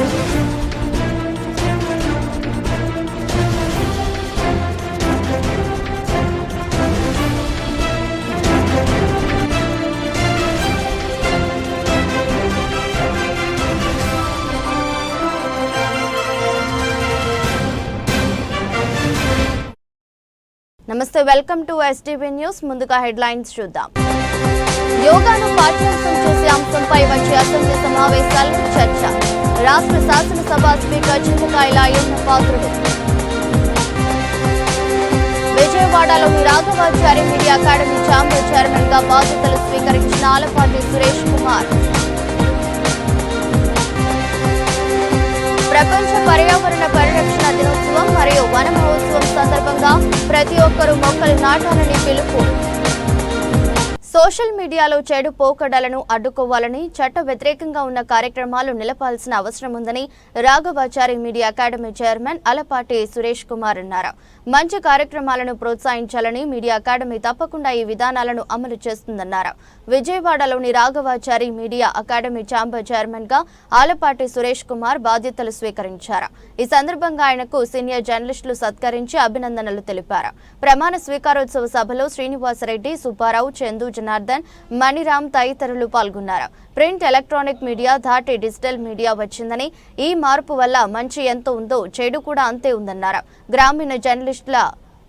నమస్తే, welcome to STV news. ముందుగా headlines చూద్దాం. యోగాను పాఠ్యాంశం చేసే అంశంపై వచ్చే అసెంబ్లీ సమావేశాల్లో చర్చ. రాష్ట్ర శాసనసభ స్పీకర్ చింతకాయల అయ్యన్న పాత్రుడు. విజయవాడలోని Raghavachari media academy chamber chairman గా బాధ్యతలు స్వీకరించిన ఆలపాటి సురేష్ కుమార్. ప్రపంచ పర్యావరణ పరిరక్షణ దినోత్సవం మరియు వన మహోత్సవం సందర్భంగా ప్రతి ఒక్కరూ మొక్కలు నాటాలని పిలుపు. సోషల్ మీడియాలో చెడు పోకడలను అడ్డుకోవాలని, చట్ట వ్యతిరేకంగా ఉన్న కార్యక్రమాలు నిలపాల్సిన అవసరం ఉందని Raghavachari media academy chairman Alapati Suresh Kumar అన్నారు. మంచి కార్యక్రమాలను ప్రోత్సహించాలని మీడియా అకాడమీ తప్పకుండా ఈ విధానాలను అమలు చేస్తుందన్నారు. విజయవాడలోని Raghavachari media academy chamber chairman గా ఆలపాటి సురేష్ కుమార్ బాధ్యతలు స్వీకరించారు. ఈ సందర్భంగా ఆయనకు సీనియర్ జర్నలిస్టులు సత్కరించి అభినందనలు తెలిపారు. ప్రమాణ స్వీకారోత్సవ సభలో శ్రీనివాసరెడ్డి, సుబ్బారావు, చందు, జనార్దన్, మణిరామ్ తదితరులు పాల్గొన్నారు. ప్రింట్, ఎలక్ట్రానిక్ మీడియా దాటి డిజిటల్ మీడియా వచ్చిందని, ఈ మార్పు వల్ల మంచి ఎంత ఉందో చెడు కూడా అంతే ఉందన్నారు. గ్రామీణ జర్నలిస్టుల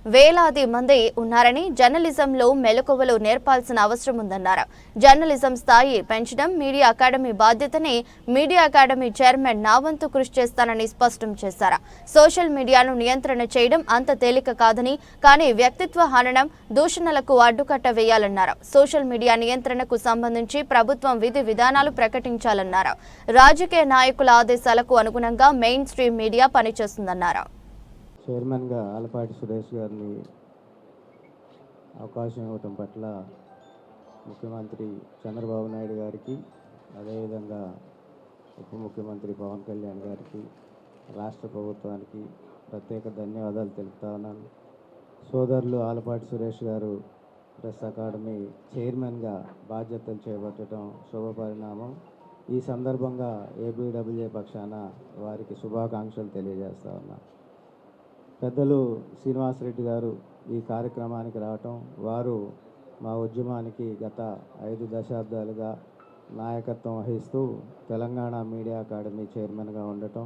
వేలాది మంది ఉన్నారని, జర్నలిజంలో మెలకువలు నేర్పాల్సిన అవసరం ఉందన్నారు. జర్నలిజం స్థాయి పెంచడం మీడియా అకాడమీ బాధ్యతని మీడియా అకాడమీ చైర్మన్ నా వంతు కృషి చేస్తానని స్పష్టం చేశారు. సోషల్ మీడియాను నియంత్రణ చేయడం అంత తేలిక కాదని, కానీ వ్యక్తిత్వ హననం, దూషణలకు అడ్డుకట్ట వేయాలన్నారు. సోషల్ మీడియా నియంత్రణకు సంబంధించి ప్రభుత్వం విధి విధానాలు ప్రకటించాలన్నారు. రాజకీయ నాయకుల ఆదేశాలకు అనుగుణంగా మెయిన్ స్ట్రీమ్ మీడియా పనిచేస్తుందన్నారు. చైర్మన్గా ఆలపాటి సురేష్ గారిని అవకాశం ఇవ్వటం పట్ల ముఖ్యమంత్రి చంద్రబాబు నాయుడు గారికి, అదేవిధంగా ఉప ముఖ్యమంత్రి పవన్ కళ్యాణ్ గారికి, రాష్ట్ర ప్రభుత్వానికి ప్రత్యేక ధన్యవాదాలు తెలుపుతా ఉన్నాను. సోదరులు ఆలపాటి సురేష్ గారు ప్రెస్ అకాడమీ చైర్మన్గా బాధ్యతలు చేపట్టడం శుభపరిణామం. ఈ సందర్భంగా ఏబీడబ్ల్యూఏ పక్షాన వారికి శుభాకాంక్షలు తెలియజేస్తా ఉన్నాను. పెద్దలు శ్రీనివాసరెడ్డి గారు ఈ కార్యక్రమానికి రావటం, వారు మా ఉద్యమానికి గత 5 దశాబ్దాలుగా నాయకత్వం వహిస్తూ తెలంగాణ మీడియా అకాడమీ చైర్మన్గా ఉండటం,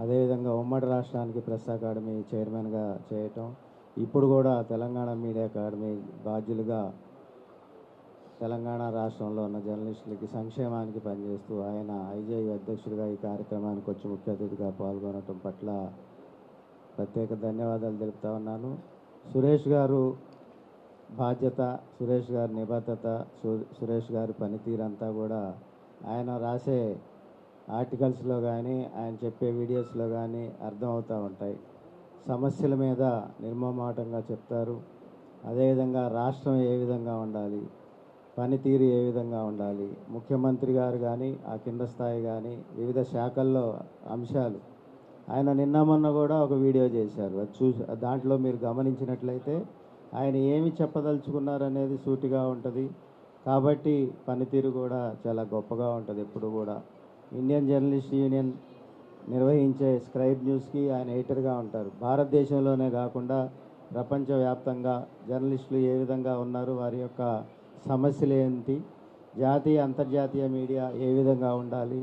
అదేవిధంగా ఉమ్మడి రాష్ట్రానికి ప్రెస్ అకాడమీ చైర్మన్గా చేయటం, ఇప్పుడు కూడా తెలంగాణ మీడియా అకాడమీ బాధ్యులుగా తెలంగాణ రాష్ట్రంలో ఉన్న జర్నలిస్టులకి సంక్షేమానికి పనిచేస్తూ ఆయన ఐజేయు అధ్యక్షుడిగా ఈ కార్యక్రమానికి వచ్చి ముఖ్య అతిథిగా పాల్గొనడం పట్ల ప్రత్యేక ధన్యవాదాలు తెలుపుతా ఉన్నాను. సురేష్ గారు బాధ్యత, సురేష్ గారి నిబద్ధత, సురేష్ గారి పనితీరంతా కూడా ఆయన రాసే ఆర్టికల్స్లో కానీ, ఆయన చెప్పే వీడియోస్లో కానీ అర్థమవుతూ ఉంటాయి. సమస్యల మీద నిర్మమాటంగా చెప్తారు. అదేవిధంగా రాష్ట్రం ఏ విధంగా ఉండాలి, పనితీరు ఏ విధంగా ఉండాలి, ముఖ్యమంత్రి గారు కానీ, ఆ కింద స్థాయి కానీ, వివిధ శాఖల్లో అంశాలు ఆయన నిన్న మొన్న కూడా ఒక వీడియో చేశారు. అది దాంట్లో మీరు గమనించినట్లయితే ఆయన ఏమి చెప్పదలుచుకున్నారనేది సూటిగా ఉంటుంది. కాబట్టి పనితీరు కూడా చాలా గొప్పగా ఉంటుంది. ఎప్పుడు కూడా ఇండియన్ జర్నలిస్ట్ యూనియన్ నిర్వహించే స్క్రైబ్ న్యూస్కి ఆయన ఎడిటర్గా ఉంటారు. భారతదేశంలోనే కాకుండా ప్రపంచవ్యాప్తంగా జర్నలిస్టులు ఏ విధంగా ఉన్నారు, వారి యొక్క సమస్యలు ఏంటి, జాతీయ అంతర్జాతీయ మీడియా ఏ విధంగా ఉండాలి,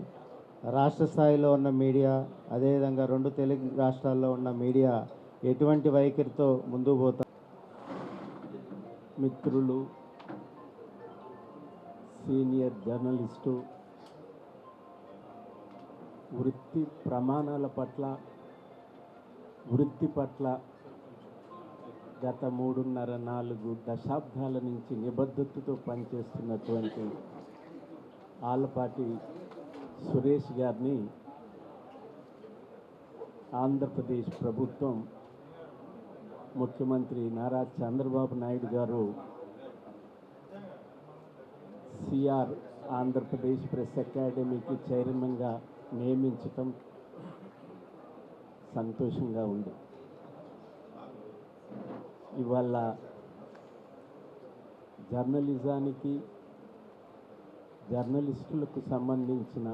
రాష్ట్ర స్థాయిలో ఉన్న మీడియా, అదేవిధంగా 2 తెలుగు రాష్ట్రాల్లో ఉన్న మీడియా ఎటువంటి వైఖరితో ముందుకు పోతారు. మిత్రులు, సీనియర్ జర్నలిస్టు, వృత్తి ప్రమాణాల పట్ల, వృత్తి పట్ల గత 3.5-4 దశాబ్దాల నుంచి నిబద్ధతతో పనిచేస్తున్నటువంటి ఆలపాటి సురేష్ గారిని ఆంధ్రప్రదేశ్ ప్రభుత్వం, ముఖ్యమంత్రి నారా చంద్రబాబు నాయుడు గారు సిఆర్ ఆంధ్రప్రదేశ్ ప్రెస్ అకాడమీకి చైర్మన్గా నియమించటం సంతోషంగా ఉంది. ఇవాళ జర్నలిజానికి, జర్నలిస్టులకు సంబంధించిన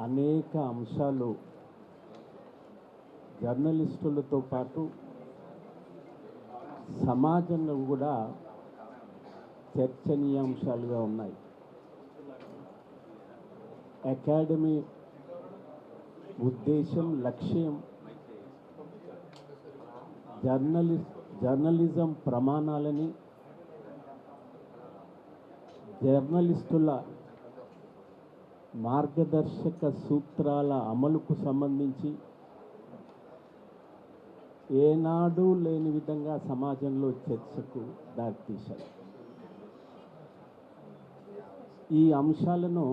అనేక అంశాలు జర్నలిస్టులతో పాటు సమాజంలో కూడా చర్చనీయాంశాలుగా ఉన్నాయి. అకాడమీ ఉద్దేశం, లక్ష్యం జర్నలిజం ప్రమాణాలని, జర్నలిస్టుల మార్గదర్శక సూత్రాల అమలుకు సంబంధించి ఏనాడు లేని విధంగా సమాజంలో చర్చకు దారితీశారు. ఈ అంశాలను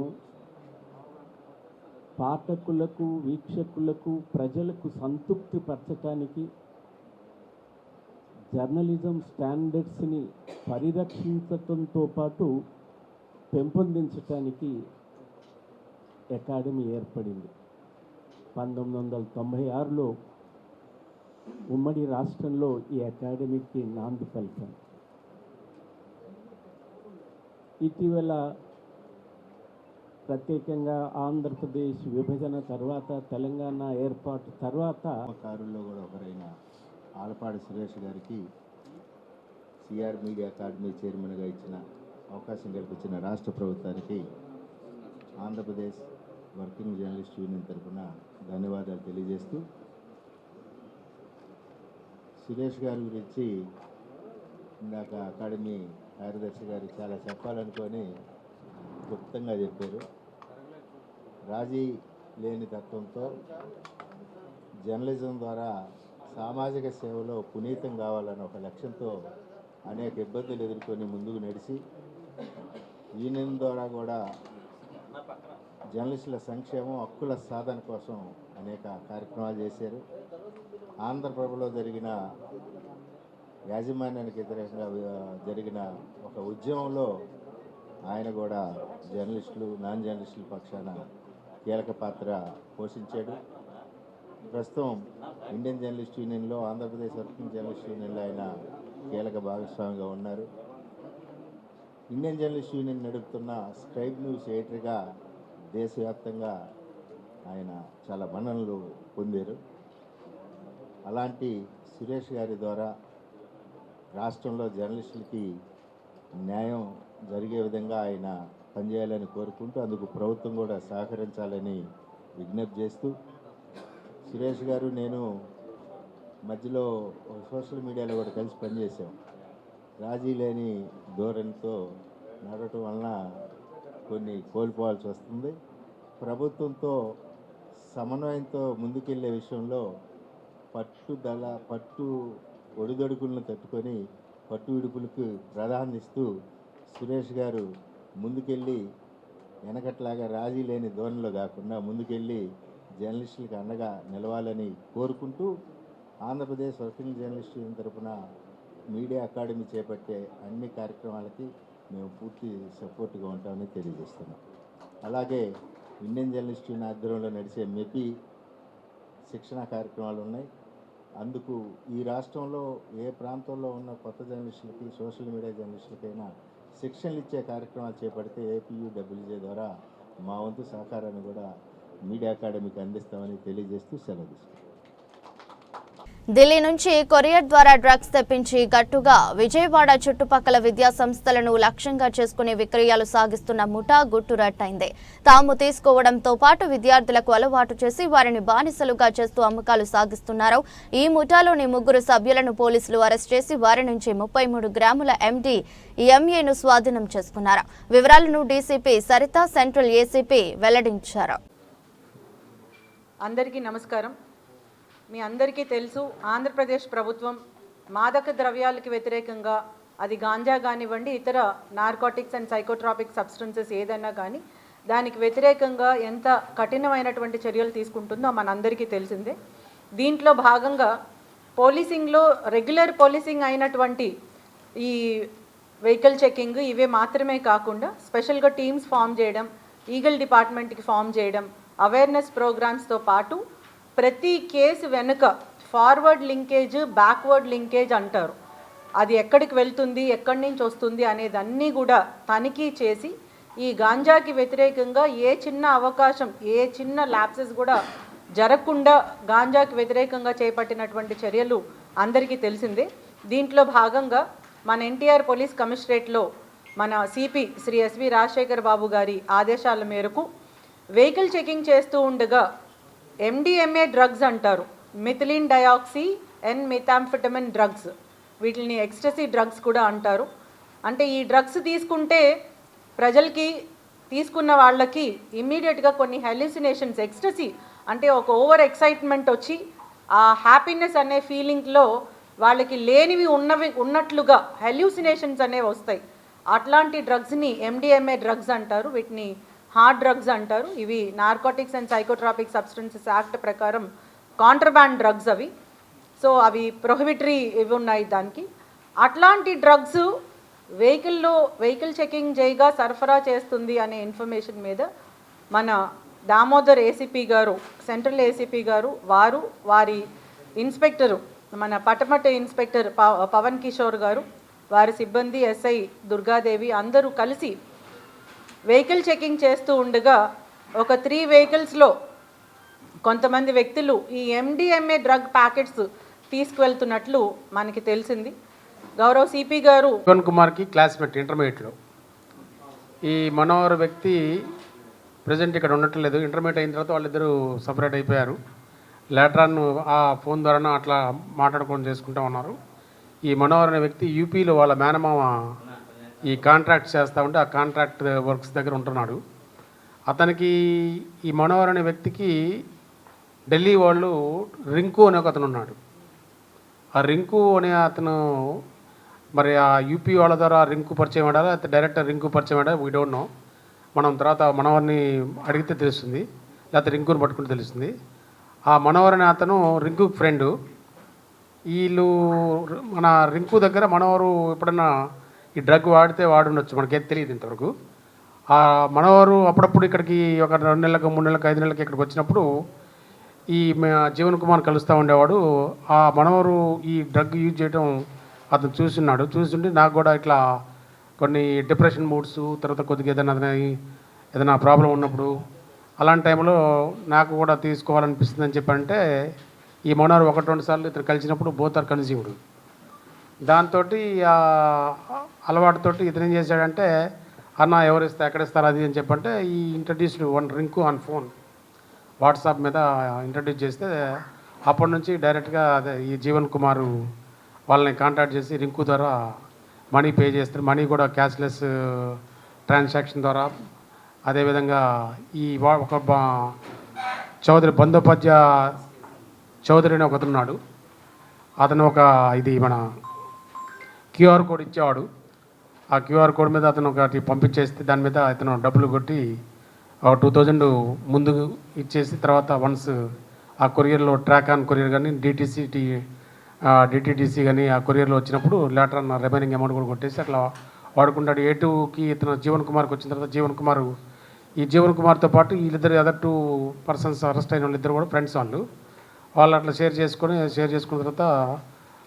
పాఠకులకు, వీక్షకులకు, ప్రజలకు సంతృప్తి పరచడానికి, జర్నలిజం స్టాండర్డ్స్ని పరిరక్షించడంతో పాటు పెంపొందించడానికి అకాడమీ ఏర్పడింది. 1996లో ఉమ్మడి రాష్ట్రంలో ఈ అకాడమీకి నాంది పలికాం. ఇటీవల ప్రత్యేకంగా ఆంధ్రప్రదేశ్ విభజన తర్వాత, తెలంగాణ ఏర్పాటు తర్వాత కారుల్లో కూడా ఒకరైన ఆలపాడి సురేష్ గారికి సిఆర్ మీడియా అకాడమీ చైర్మన్గా ఇచ్చిన అవకాశం కల్పించిన రాష్ట్ర ప్రభుత్వానికి ఆంధ్రప్రదేశ్ వర్కింగ్ జర్నలిస్ట్ యూనియన్ తరఫున ధన్యవాదాలు తెలియజేస్తూ, సురేష్ గారి గురించి ఇందాక అకాడమీ కార్యదర్శి గారు చాలా చెప్పాలనుకొని క్లుప్తంగా చెప్పారు. రాజీ లేని తత్వంతో జర్నలిజం ద్వారా సామాజిక సేవలో పునీతం కావాలన్న ఒక లక్ష్యంతో అనేక ఇబ్బందులు ఎదుర్కొని ముందుకు నడిచి యూనియన్ ద్వారా కూడా జర్నలిస్టుల సంక్షేమం, హక్కుల సాధన కోసం అనేక కార్యక్రమాలు చేశారు. ఆంధ్రప్రభలో జరిగిన యాజమాన్యానికి వ్యతిరేకంగా జరిగిన ఒక ఉద్యమంలో ఆయన కూడా జర్నలిస్టులు, నాన్ జర్నలిస్టుల పక్షాన కీలక పాత్ర పోషించాడు. ప్రస్తుతం ఇండియన్ జర్నలిస్ట్ యూనియన్లో, ఆంధ్రప్రదేశ్ వర్కింగ్ జర్నలిస్ట్ యూనియన్లో ఆయన కీలక భాగస్వామిగా ఉన్నారు. ఇండియన్ జర్నలిస్ట్ యూనియన్ నడుపుతున్న స్క్రైబ్ న్యూస్ ఎడిటర్గా దేశవ్యాప్తంగా ఆయన చాలా మన్ననలు పొందారు. అలాంటి సురేష్ గారి ద్వారా రాష్ట్రంలో జర్నలిస్టులకి న్యాయం జరిగే విధంగా ఆయన పనిచేయాలని కోరుకుంటూ, అందుకు ప్రభుత్వం కూడా సహకరించాలని విజ్ఞప్తి చేస్తూ, సురేష్ గారు నేను మధ్యలో సోషల్ మీడియాలో కూడా కలిసి పనిచేసాం. రాజీ లేని ధోరణితో నడవటం వలన కొన్ని కోల్పోవాల్సి వస్తుంది. ప్రభుత్వంతో సమన్వయంతో ముందుకెళ్లే విషయంలో పట్టు ఒడిదొడుకులను తట్టుకొని పట్టు విడుపులకు ప్రాధాన్యత ఇస్తూ సురేష్ గారు ముందుకెళ్ళి వెనకట్లాగా రాజీ లేని ధోరణిలో కాకుండా ముందుకెళ్ళి జర్నలిస్టులకు అండగా నిలవాలని కోరుకుంటూ, ఆంధ్రప్రదేశ్ వర్కింగ్ జర్నలిస్ట్ యూనియన్ తరఫున మీడియా అకాడమీ చేపట్టే అన్ని కార్యక్రమాలకి మేము పూర్తి సపోర్ట్గా ఉంటామని తెలియజేస్తున్నాం. అలాగే ఇండియన్ జర్నలిస్ట్ యూనియన్ ఆధ్వర్యంలో నడిచే మెపీ శిక్షణ కార్యక్రమాలు ఉన్నాయి. అందుకు ఈ రాష్ట్రంలో ఏ ప్రాంతంలో ఉన్న కొత్త జర్నలిస్టులకి, సోషల్ మీడియా జర్నలిస్టులకైనా శిక్షణలు ఇచ్చే కార్యక్రమాలు చేపడితే APUWJ ద్వారా మా వంతు సహకారాన్ని కూడా మీడియా అకాడమీకి అందిస్తామని తెలియజేస్తూ సెలవు తీసుకుంటాం. ఢిల్లీ నుంచి కొరియర్ ద్వారా డ్రగ్స్ తెప్పించి గట్టుగా విజయవాడ చుట్టుపక్కల విద్యా సంస్థలను లక్ష్యంగా చేసుకునే విక్రయాలు సాగిస్తున్న ముఠా గుట్టురట్టయింది. తాము తీసుకోవడంతో పాటు విద్యార్థులకు అలవాటు చేసి వారిని బానిసలుగా చేస్తూ అమ్మకాలు సాగిస్తున్నారు. ఈ ముఠాలోని 3 సభ్యులను పోలీసులు అరెస్ట్ చేసి వారి నుంచి 33 గ్రాముల MDMAను స్వాధీనం చేసుకున్నారు. వివరాలను డీసీపీ సరిత, సెంట్రల్ ఏసీపీ వెల్లడించారు. అందరికీ నమస్కారం. మీ అందరికీ తెలుసు, ఆంధ్రప్రదేశ్ ప్రభుత్వం మాదక ద్రవ్యాలకు వ్యతిరేకంగా, అది గాంజా కానివ్వండి, ఇతర నార్కోటిక్స్ అండ్ సైకోట్రాపిక్ సబ్స్టెన్సెస్ ఏదైనా కానీ, దానికి వ్యతిరేకంగా ఎంత కఠినమైనటువంటి చర్యలు తీసుకుంటుందో మనందరికీ తెలిసిందే. దీంట్లో భాగంగా పోలీసింగ్లో రెగ్యులర్ పోలీసింగ్ అయినటువంటి ఈ వెహికల్ చెకింగ్ ఇవే మాత్రమే కాకుండా స్పెషల్గా టీమ్స్ ఫామ్ చేయడం, ఈగల్ డిపార్ట్మెంట్కి ఫామ్ చేయడం, అవేర్నెస్ ప్రోగ్రామ్స్తో పాటు ప్రతి కేసు వెనుక ఫార్వర్డ్ లింకేజ్, బ్యాక్వర్డ్ లింకేజ్ అంటారు, అది ఎక్కడికి వెళ్తుంది, ఎక్కడి నుంచి వస్తుంది అనేదన్నీ కూడా తనిఖీ చేసి ఈ గాంజాకి వ్యతిరేకంగా ఏ చిన్న అవకాశం, ఏ చిన్న ల్యాప్సెస్ కూడా జరగకుండా గాంజాకి వ్యతిరేకంగా చేపట్టినటువంటి చర్యలు అందరికీ తెలిసిందే. దీంట్లో భాగంగా మన ఎన్టీఆర్ పోలీస్ కమిషనరేట్లో మన సిపి శ్రీ ఎస్వి రాజశేఖర్ బాబు గారి ఆదేశాల మేరకు వెహికల్ చెకింగ్ చేస్తూ ఉండగా MDMA డ్రగ్స్ అంటారు, methylene dioxy and methamphetamine drugs, వీటిని ఎక్స్టసీ డ్రగ్స్ కూడా అంటారు. అంటే ఈ డ్రగ్స్ తీసుకుంటే ప్రజలకి, తీసుకున్న వాళ్ళకి ఇమ్మీడియట్గా కొన్ని హెల్యూసినేషన్స్, ఎక్స్టసీ అంటే ఒక ఓవర్ ఎక్సైట్మెంట్ వచ్చి ఆ హ్యాపీనెస్ అనే ఫీలింగ్లో వాళ్ళకి లేనివి ఉన్నట్లుగా హెల్యూసినేషన్స్ అనేవి వస్తాయి. అట్లాంటి డ్రగ్స్ని MDMA డ్రగ్స్ అంటారు, వీటిని హార్డ్ డ్రగ్స్ అంటారు. ఇవి narcotics and psychotropic substances act ప్రకారం కాంట్రబ్యాండ్ డ్రగ్స్ అవి. సో అవి ప్రొహిబిటరీ ఇవి ఉన్నాయి దానికి. అట్లాంటి డ్రగ్స్ వెహికల్ చెకింగ్ చేయగా సరఫరా చేస్తుంది అనే ఇన్ఫర్మేషన్ మీద మన దామోదర్ ఏసీపీ గారు, సెంట్రల్ ఏసీపీ గారు, వారి ఇన్స్పెక్టరు మన పటమట ఇన్స్పెక్టర్ పవన్ కిషోర్ గారు, వారి సిబ్బంది ఎస్ఐ దుర్గాదేవి అందరూ కలిసి వెహికల్ చెకింగ్ చేస్తూ ఉండగా ఒక 3 వెహికల్స్లో కొంతమంది వ్యక్తులు ఈ MDMA డ్రగ్ ప్యాకెట్స్ తీసుకువెళ్తున్నట్లు మనకి తెలిసింది. గౌరవ్ సిపి గారు జీవన్ కుమార్కి క్లాస్మేట్ ఇంటర్మీడియట్లో. ఈ మనోహర్ వ్యక్తి ప్రజెంట్ ఇక్కడ ఉండట్లేదు. ఇంటర్మీడియట్ అయిన తర్వాత వాళ్ళిద్దరూ సపరేట్ అయిపోయారు. లేటరాన్ ఆ ఫోన్ ద్వారా అట్లా మాట్లాడుకొని చేసుకుంటూ ఉన్నారు. ఈ మనోహర్ అనే వ్యక్తి యూపీలో వాళ్ళ మేనమామ ఈ కాంట్రాక్ట్ చేస్తూ ఉంటే ఆ కాంట్రాక్ట్ వర్క్స్ దగ్గర ఉంటున్నాడు. అతనికి ఈ మనోహర్ అనే వ్యక్తికి ఢిల్లీ వాళ్ళు రింకు అనే ఒక అతను ఉన్నాడు. ఆ రింకు అనే అతను మరి ఆ యూపీ వాళ్ళ ద్వారా రింకు పరిచయం అయ్యాడా లేకపోతే డైరెక్ట్ రింకు పరిచయం అయ్యాడా వీ డోంట్ నో. మనం తర్వాత మనోహర్ని అడిగితే తెలుస్తుంది, లేకపోతే రింకుని పట్టుకుంటే తెలుస్తుంది. ఆ మనోహర్ అనే అతను రింకు ఫ్రెండు. వీళ్ళు మన రింకు దగ్గర మనోహరు ఎప్పుడన్నా ఈ డ్రగ్ వాడితే వాడుండొచ్చు, మనకేం తెలియదు ఇంతవరకు. ఆ మనోహరు అప్పుడప్పుడు ఇక్కడికి ఒక 2 నెలలకు 3 నెలలకు 5 నెలలకు ఇక్కడికి వచ్చినప్పుడు ఈ జీవన్ కుమార్ కలుస్తూ ఉండేవాడు. ఆ మనోహరు ఈ డ్రగ్ యూజ్ చేయడం అతను చూస్తుంటే నాకు కూడా ఇట్లా కొన్ని డిప్రెషన్ మూడ్స్, తర్వాత కొద్దిగా ఏదైనా ప్రాబ్లం ఉన్నప్పుడు అలాంటి టైంలో నాకు కూడా తీసుకోవాలనిపిస్తుంది అని చెప్పంటే ఈ మనోహర్ 1-2 సార్లు ఇతను కలిసినప్పుడు బోత్ ఆర్ కన్సీవ్డ్. దాంతో అలవాటుతోటి ఇతను ఏం చేశాడంటే అన్న ఎవరిస్తే ఎక్కడిస్తారు అది అని చెప్పంటే ఈ introduced one Rinku on phone WhatsApp మీద ఇంట్రడ్యూస్ చేస్తే అప్పటి నుంచి డైరెక్ట్గా అదే ఈ జీవన్ కుమార్ వాళ్ళని కాంటాక్ట్ చేసి రింకు ద్వారా మనీ పే చేస్తారు. మనీ కూడా క్యాష్లెస్ ట్రాన్సాక్షన్ ద్వారా. అదేవిధంగా ఈ ఒక చౌదరి బందోపాధ్యాయ చౌదరి అని ఒకతున్నాడు. అతను ఇది మన క్యూఆర్ కోడ్ ఇచ్చేవాడు. ఆ క్యూఆర్ కోడ్ మీద అతను ఒకటి పంపించేస్తే దాని మీద అతను డబ్బులు కొట్టి 2000 ముందు ఇచ్చేసి తర్వాత వన్స్ ఆ కొరియర్లో ట్రాక్ ఆన్ కొరియర్ కానీ డిటిడిసి కానీ ఆ కొరియర్లో వచ్చినప్పుడు లేటర్ అన్న రిమైనింగ్ అమౌంట్ కూడా కొట్టేసి అట్లా వాడుకుంటాడు. A2కి ఇతను జీవన్ కుమార్కి వచ్చిన తర్వాత జీవన్ కుమార్తో పాటు వీళ్ళిద్దరు అదర్ 2 పర్సన్స్ అరెస్ట్ అయిన వాళ్ళిద్దరు కూడా ఫ్రెండ్స్ వాళ్ళు అట్లా షేర్ చేసుకున్న తర్వాత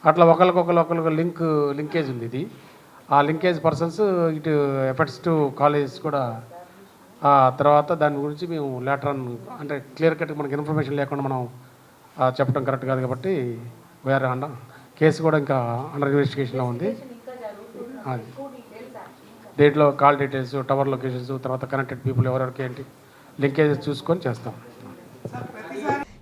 అట్లా ఒకరికి లింకేజ్ ఉంది. ఇది ఆ లింకేజ్ పర్సన్స్ ఇటు ఎఫర్ట్స్ టు కాలేజ్ కూడా. ఆ తర్వాత దాని గురించి మేము లేటర్ అంటే క్లియర్ కట్ మనకి ఇన్ఫర్మేషన్ లేకుండా మనం చెప్పడం కరెక్ట్ కాదు కాబట్టి వేరే కేసు కూడా ఇంకా అండర్ ఇన్వెస్టిగేషన్లో ఉంది. దీంట్లో కాల్ డీటెయిల్స్, టవర్ లొకేషన్స్, తర్వాత కనెక్టెడ్ పీపుల్ ఎవరెవరికి ఏంటి లింకేజెస్ చూసుకొని చేస్తాం.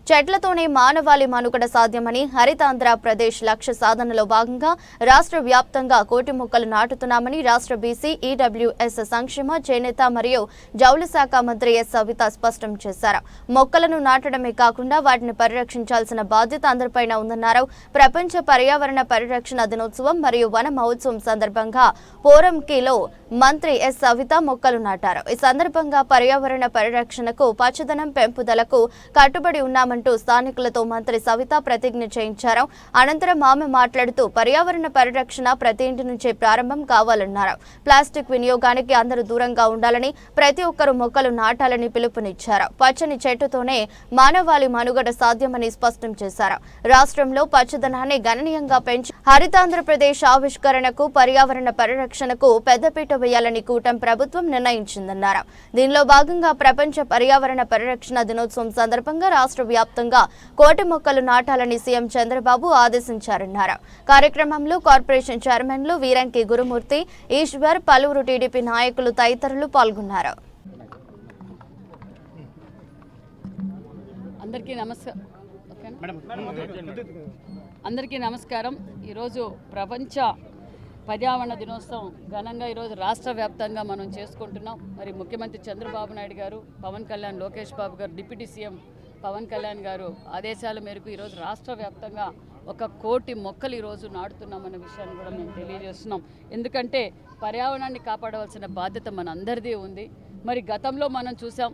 చెట్లతోనే మానవాళి మనుగడ సాధ్యమని హరితాంధ్రప్రదేశ్ లక్ష్య సాధనలో భాగంగా రాష్ట్ర వ్యాప్తంగా 1 కోటి మొక్కలు నాటుతున్నామని రాష్ట్ర బీసీ ఈడబ్ల్యూఎస్ సంక్షేమ చేనేత మరియు జౌళి శాఖ మంత్రి ఎస్ సవిత స్పష్టం చేశారు. మొక్కలను నాటడమే కాకుండా వాటిని పరిరక్షించాల్సిన బాధ్యత అందరిపైన ఉందన్నారు. ప్రపంచ పర్యావరణ పరిరక్షణ దినోత్సవం మరియు వన మహోత్సవం సందర్భంగా పోరంకిలో మంత్రి ఎస్ సవిత మొక్కలు నాటారు. ఈ సందర్భంగా పర్యావరణ పరిరక్షణకు, పచ్చదనం పెంపుదలకు కట్టుబడి ఉన్నామని చేస్తామంటూ స్థానికులతో మంత్రి సవిత ప్రతిజ్ఞ చేయించారు. అనంతరం ఆమె మాట్లాడుతూ పర్యావరణ పరిరక్షణ ప్రతి ఇంటి నుంచే ప్రారంభం కావాలన్నారు. ప్లాస్టిక్ వినియోగానికి అందరూ దూరంగా ఉండాలని, ప్రతి ఒక్కరూ మొక్కలు నాటాలని పిలుపునిచ్చారు. పచ్చని చెట్టుతోనే మానవాళి మనుగడ సాధ్యమని స్పష్టం చేశారు. రాష్ట్రంలో పచ్చదనాన్ని గణనీయంగా పెంచి హరితాంధ్రప్రదేశ్ ఆవిష్కరణకు, పర్యావరణ పరిరక్షణకు పెద్దపీట వేయాలని కూటమి ప్రభుత్వం నిర్ణయించిందన్నారు. దీనిలో భాగంగా ప్రపంచ పర్యావరణ పరిరక్షణ దినోత్సవం సందర్భంగా రాష్ట్ర వ్యాప్తంగా 1,00,00,000 మొక్కలు నాటాలని సీఎం చంద్రబాబు ఆదేశించారన్నారు. కార్యక్రమంలో కార్పొరేషన్ చైర్మన్లు వీరంకి గురుమూర్తి, ఈశ్వర్, పలువురు టీడీపీ నాయకులు తదితరులు పాల్గొన్నారు. అందరికీ నమస్కారం. ఈరోజు ప్రపంచ పర్యావరణ దినోత్సవం ఘనంగా ఈరోజు రాష్ట్ర వ్యాప్తంగా మనం చేసుకుంటున్నాం. మరి ముఖ్యమంత్రి చంద్రబాబు నాయుడు గారు, పవన్ కళ్యాణ్, లోకేష్ బాబు గారు, డిప్యూటీ సీఎం పవన్ కళ్యాణ్ గారు ఆదేశాల మేరకు ఈరోజు రాష్ట్ర వ్యాప్తంగా 1,00,00,000 మొక్కలు ఈరోజు నాటుతున్నామన్న విషయాన్ని కూడా మేము తెలియజేస్తున్నాం. ఎందుకంటే పర్యావరణాన్ని కాపాడవలసిన బాధ్యత మన అందరిది ఉంది. మరి గతంలో మనం చూసాం,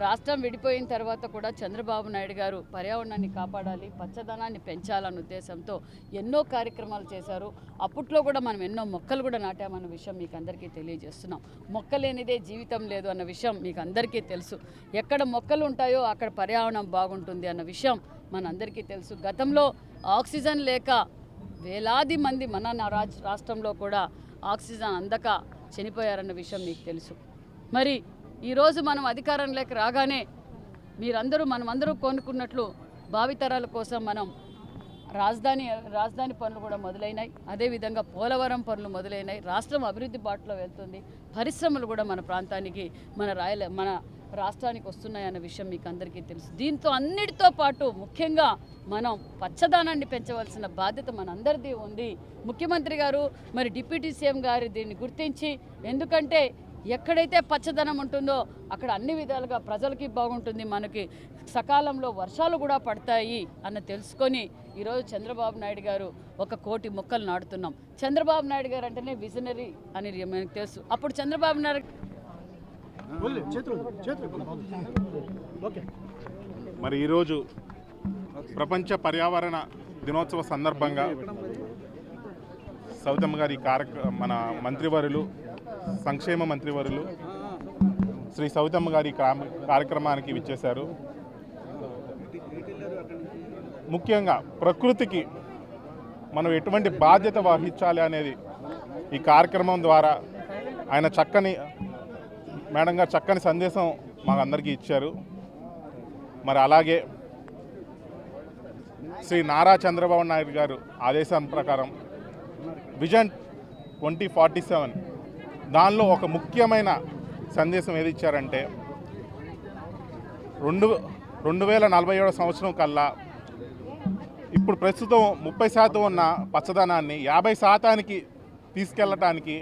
రాష్ట్రం విడిపోయిన తర్వాత కూడా చంద్రబాబు నాయుడు గారు పర్యావరణాన్ని కాపాడాలి, పచ్చదనాన్ని పెంచాలన్న ఉద్దేశంతో ఎన్నో కార్యక్రమాలు చేశారు. అప్పట్లో కూడా మనం ఎన్నో మొక్కలు కూడా నాటామన్న విషయం మీకు అందరికీ తెలియజేస్తున్నాం. మొక్కలేనిదే జీవితం లేదు అన్న విషయం మీకు అందరికీ తెలుసు. ఎక్కడ మొక్కలు ఉంటాయో అక్కడ పర్యావరణం బాగుంటుంది అన్న విషయం మనందరికీ తెలుసు. గతంలో ఆక్సిజన్ లేక వేలాది మంది మన రాష్ట్రంలో కూడా ఆక్సిజన్ అందక చనిపోయారన్న విషయం మీకు తెలుసు. మరి ఈరోజు మనం అధికారంలోకి రాగానే మనమందరూ కోరుకున్నట్లు భావితరాల కోసం మనం రాజధాని పనులు కూడా మొదలైనాయి. అదేవిధంగా పోలవరం పనులు మొదలైనాయి. రాష్ట్రం అభివృద్ధి బాటలో వెళ్తుంది. పరిశ్రమలు కూడా మన ప్రాంతానికి, మన రాష్ట్రానికి వస్తున్నాయన్న విషయం మీకు అందరికీ తెలుసు. దీంతో అన్నిటితో పాటు ముఖ్యంగా మనం పచ్చదనాన్ని పెంచవలసిన బాధ్యత మనందరిది ఉంది. ముఖ్యమంత్రి గారు, మరి డిప్యూటీ సీఎం గారు దీన్ని గుర్తించి, ఎందుకంటే ఎక్కడైతే పచ్చదనం ఉంటుందో అక్కడ అన్ని విధాలుగా ప్రజలకి బాగుంటుంది, మనకి సకాలంలో వర్షాలు కూడా పడతాయి అన్న తెలుసుకొని ఈరోజు చంద్రబాబు నాయుడు గారు 1,00,00,000 మొక్కలు నాటుతున్నాం. చంద్రబాబు నాయుడు గారు అంటేనే విజనరీ అని మనకు తెలుసు. అప్పుడు చంద్రబాబు నాయుడు మరి ఈరోజు ప్రపంచ పర్యావరణ దినోత్సవ సందర్భంగా సౌతమ్మ గారి మన మంత్రివర్యులు, సంక్షేమ మంత్రివర్యులు శ్రీ సౌతమ్మ గారి కార్యక్రమానికి విచ్చేశారు. ముఖ్యంగా ప్రకృతికి మనం ఎటువంటి బాధ్యత వహించాలి అనేది ఈ కార్యక్రమం ద్వారా మేడం గారు చక్కని సందేశం మాకు అందరికీ ఇచ్చారు. మరి అలాగే శ్రీ నారా చంద్రబాబు నాయుడు గారు ఆదేశం ప్రకారం విజన్ 2047 దానిలో ఒక ముఖ్యమైన సందేశం ఏది ఇచ్చారంటే 2047 సంవత్సరం కల్లా ఇప్పుడు ప్రస్తుతం 30% ఉన్న పచ్చదనాన్ని 50% తీసుకెళ్ళటానికి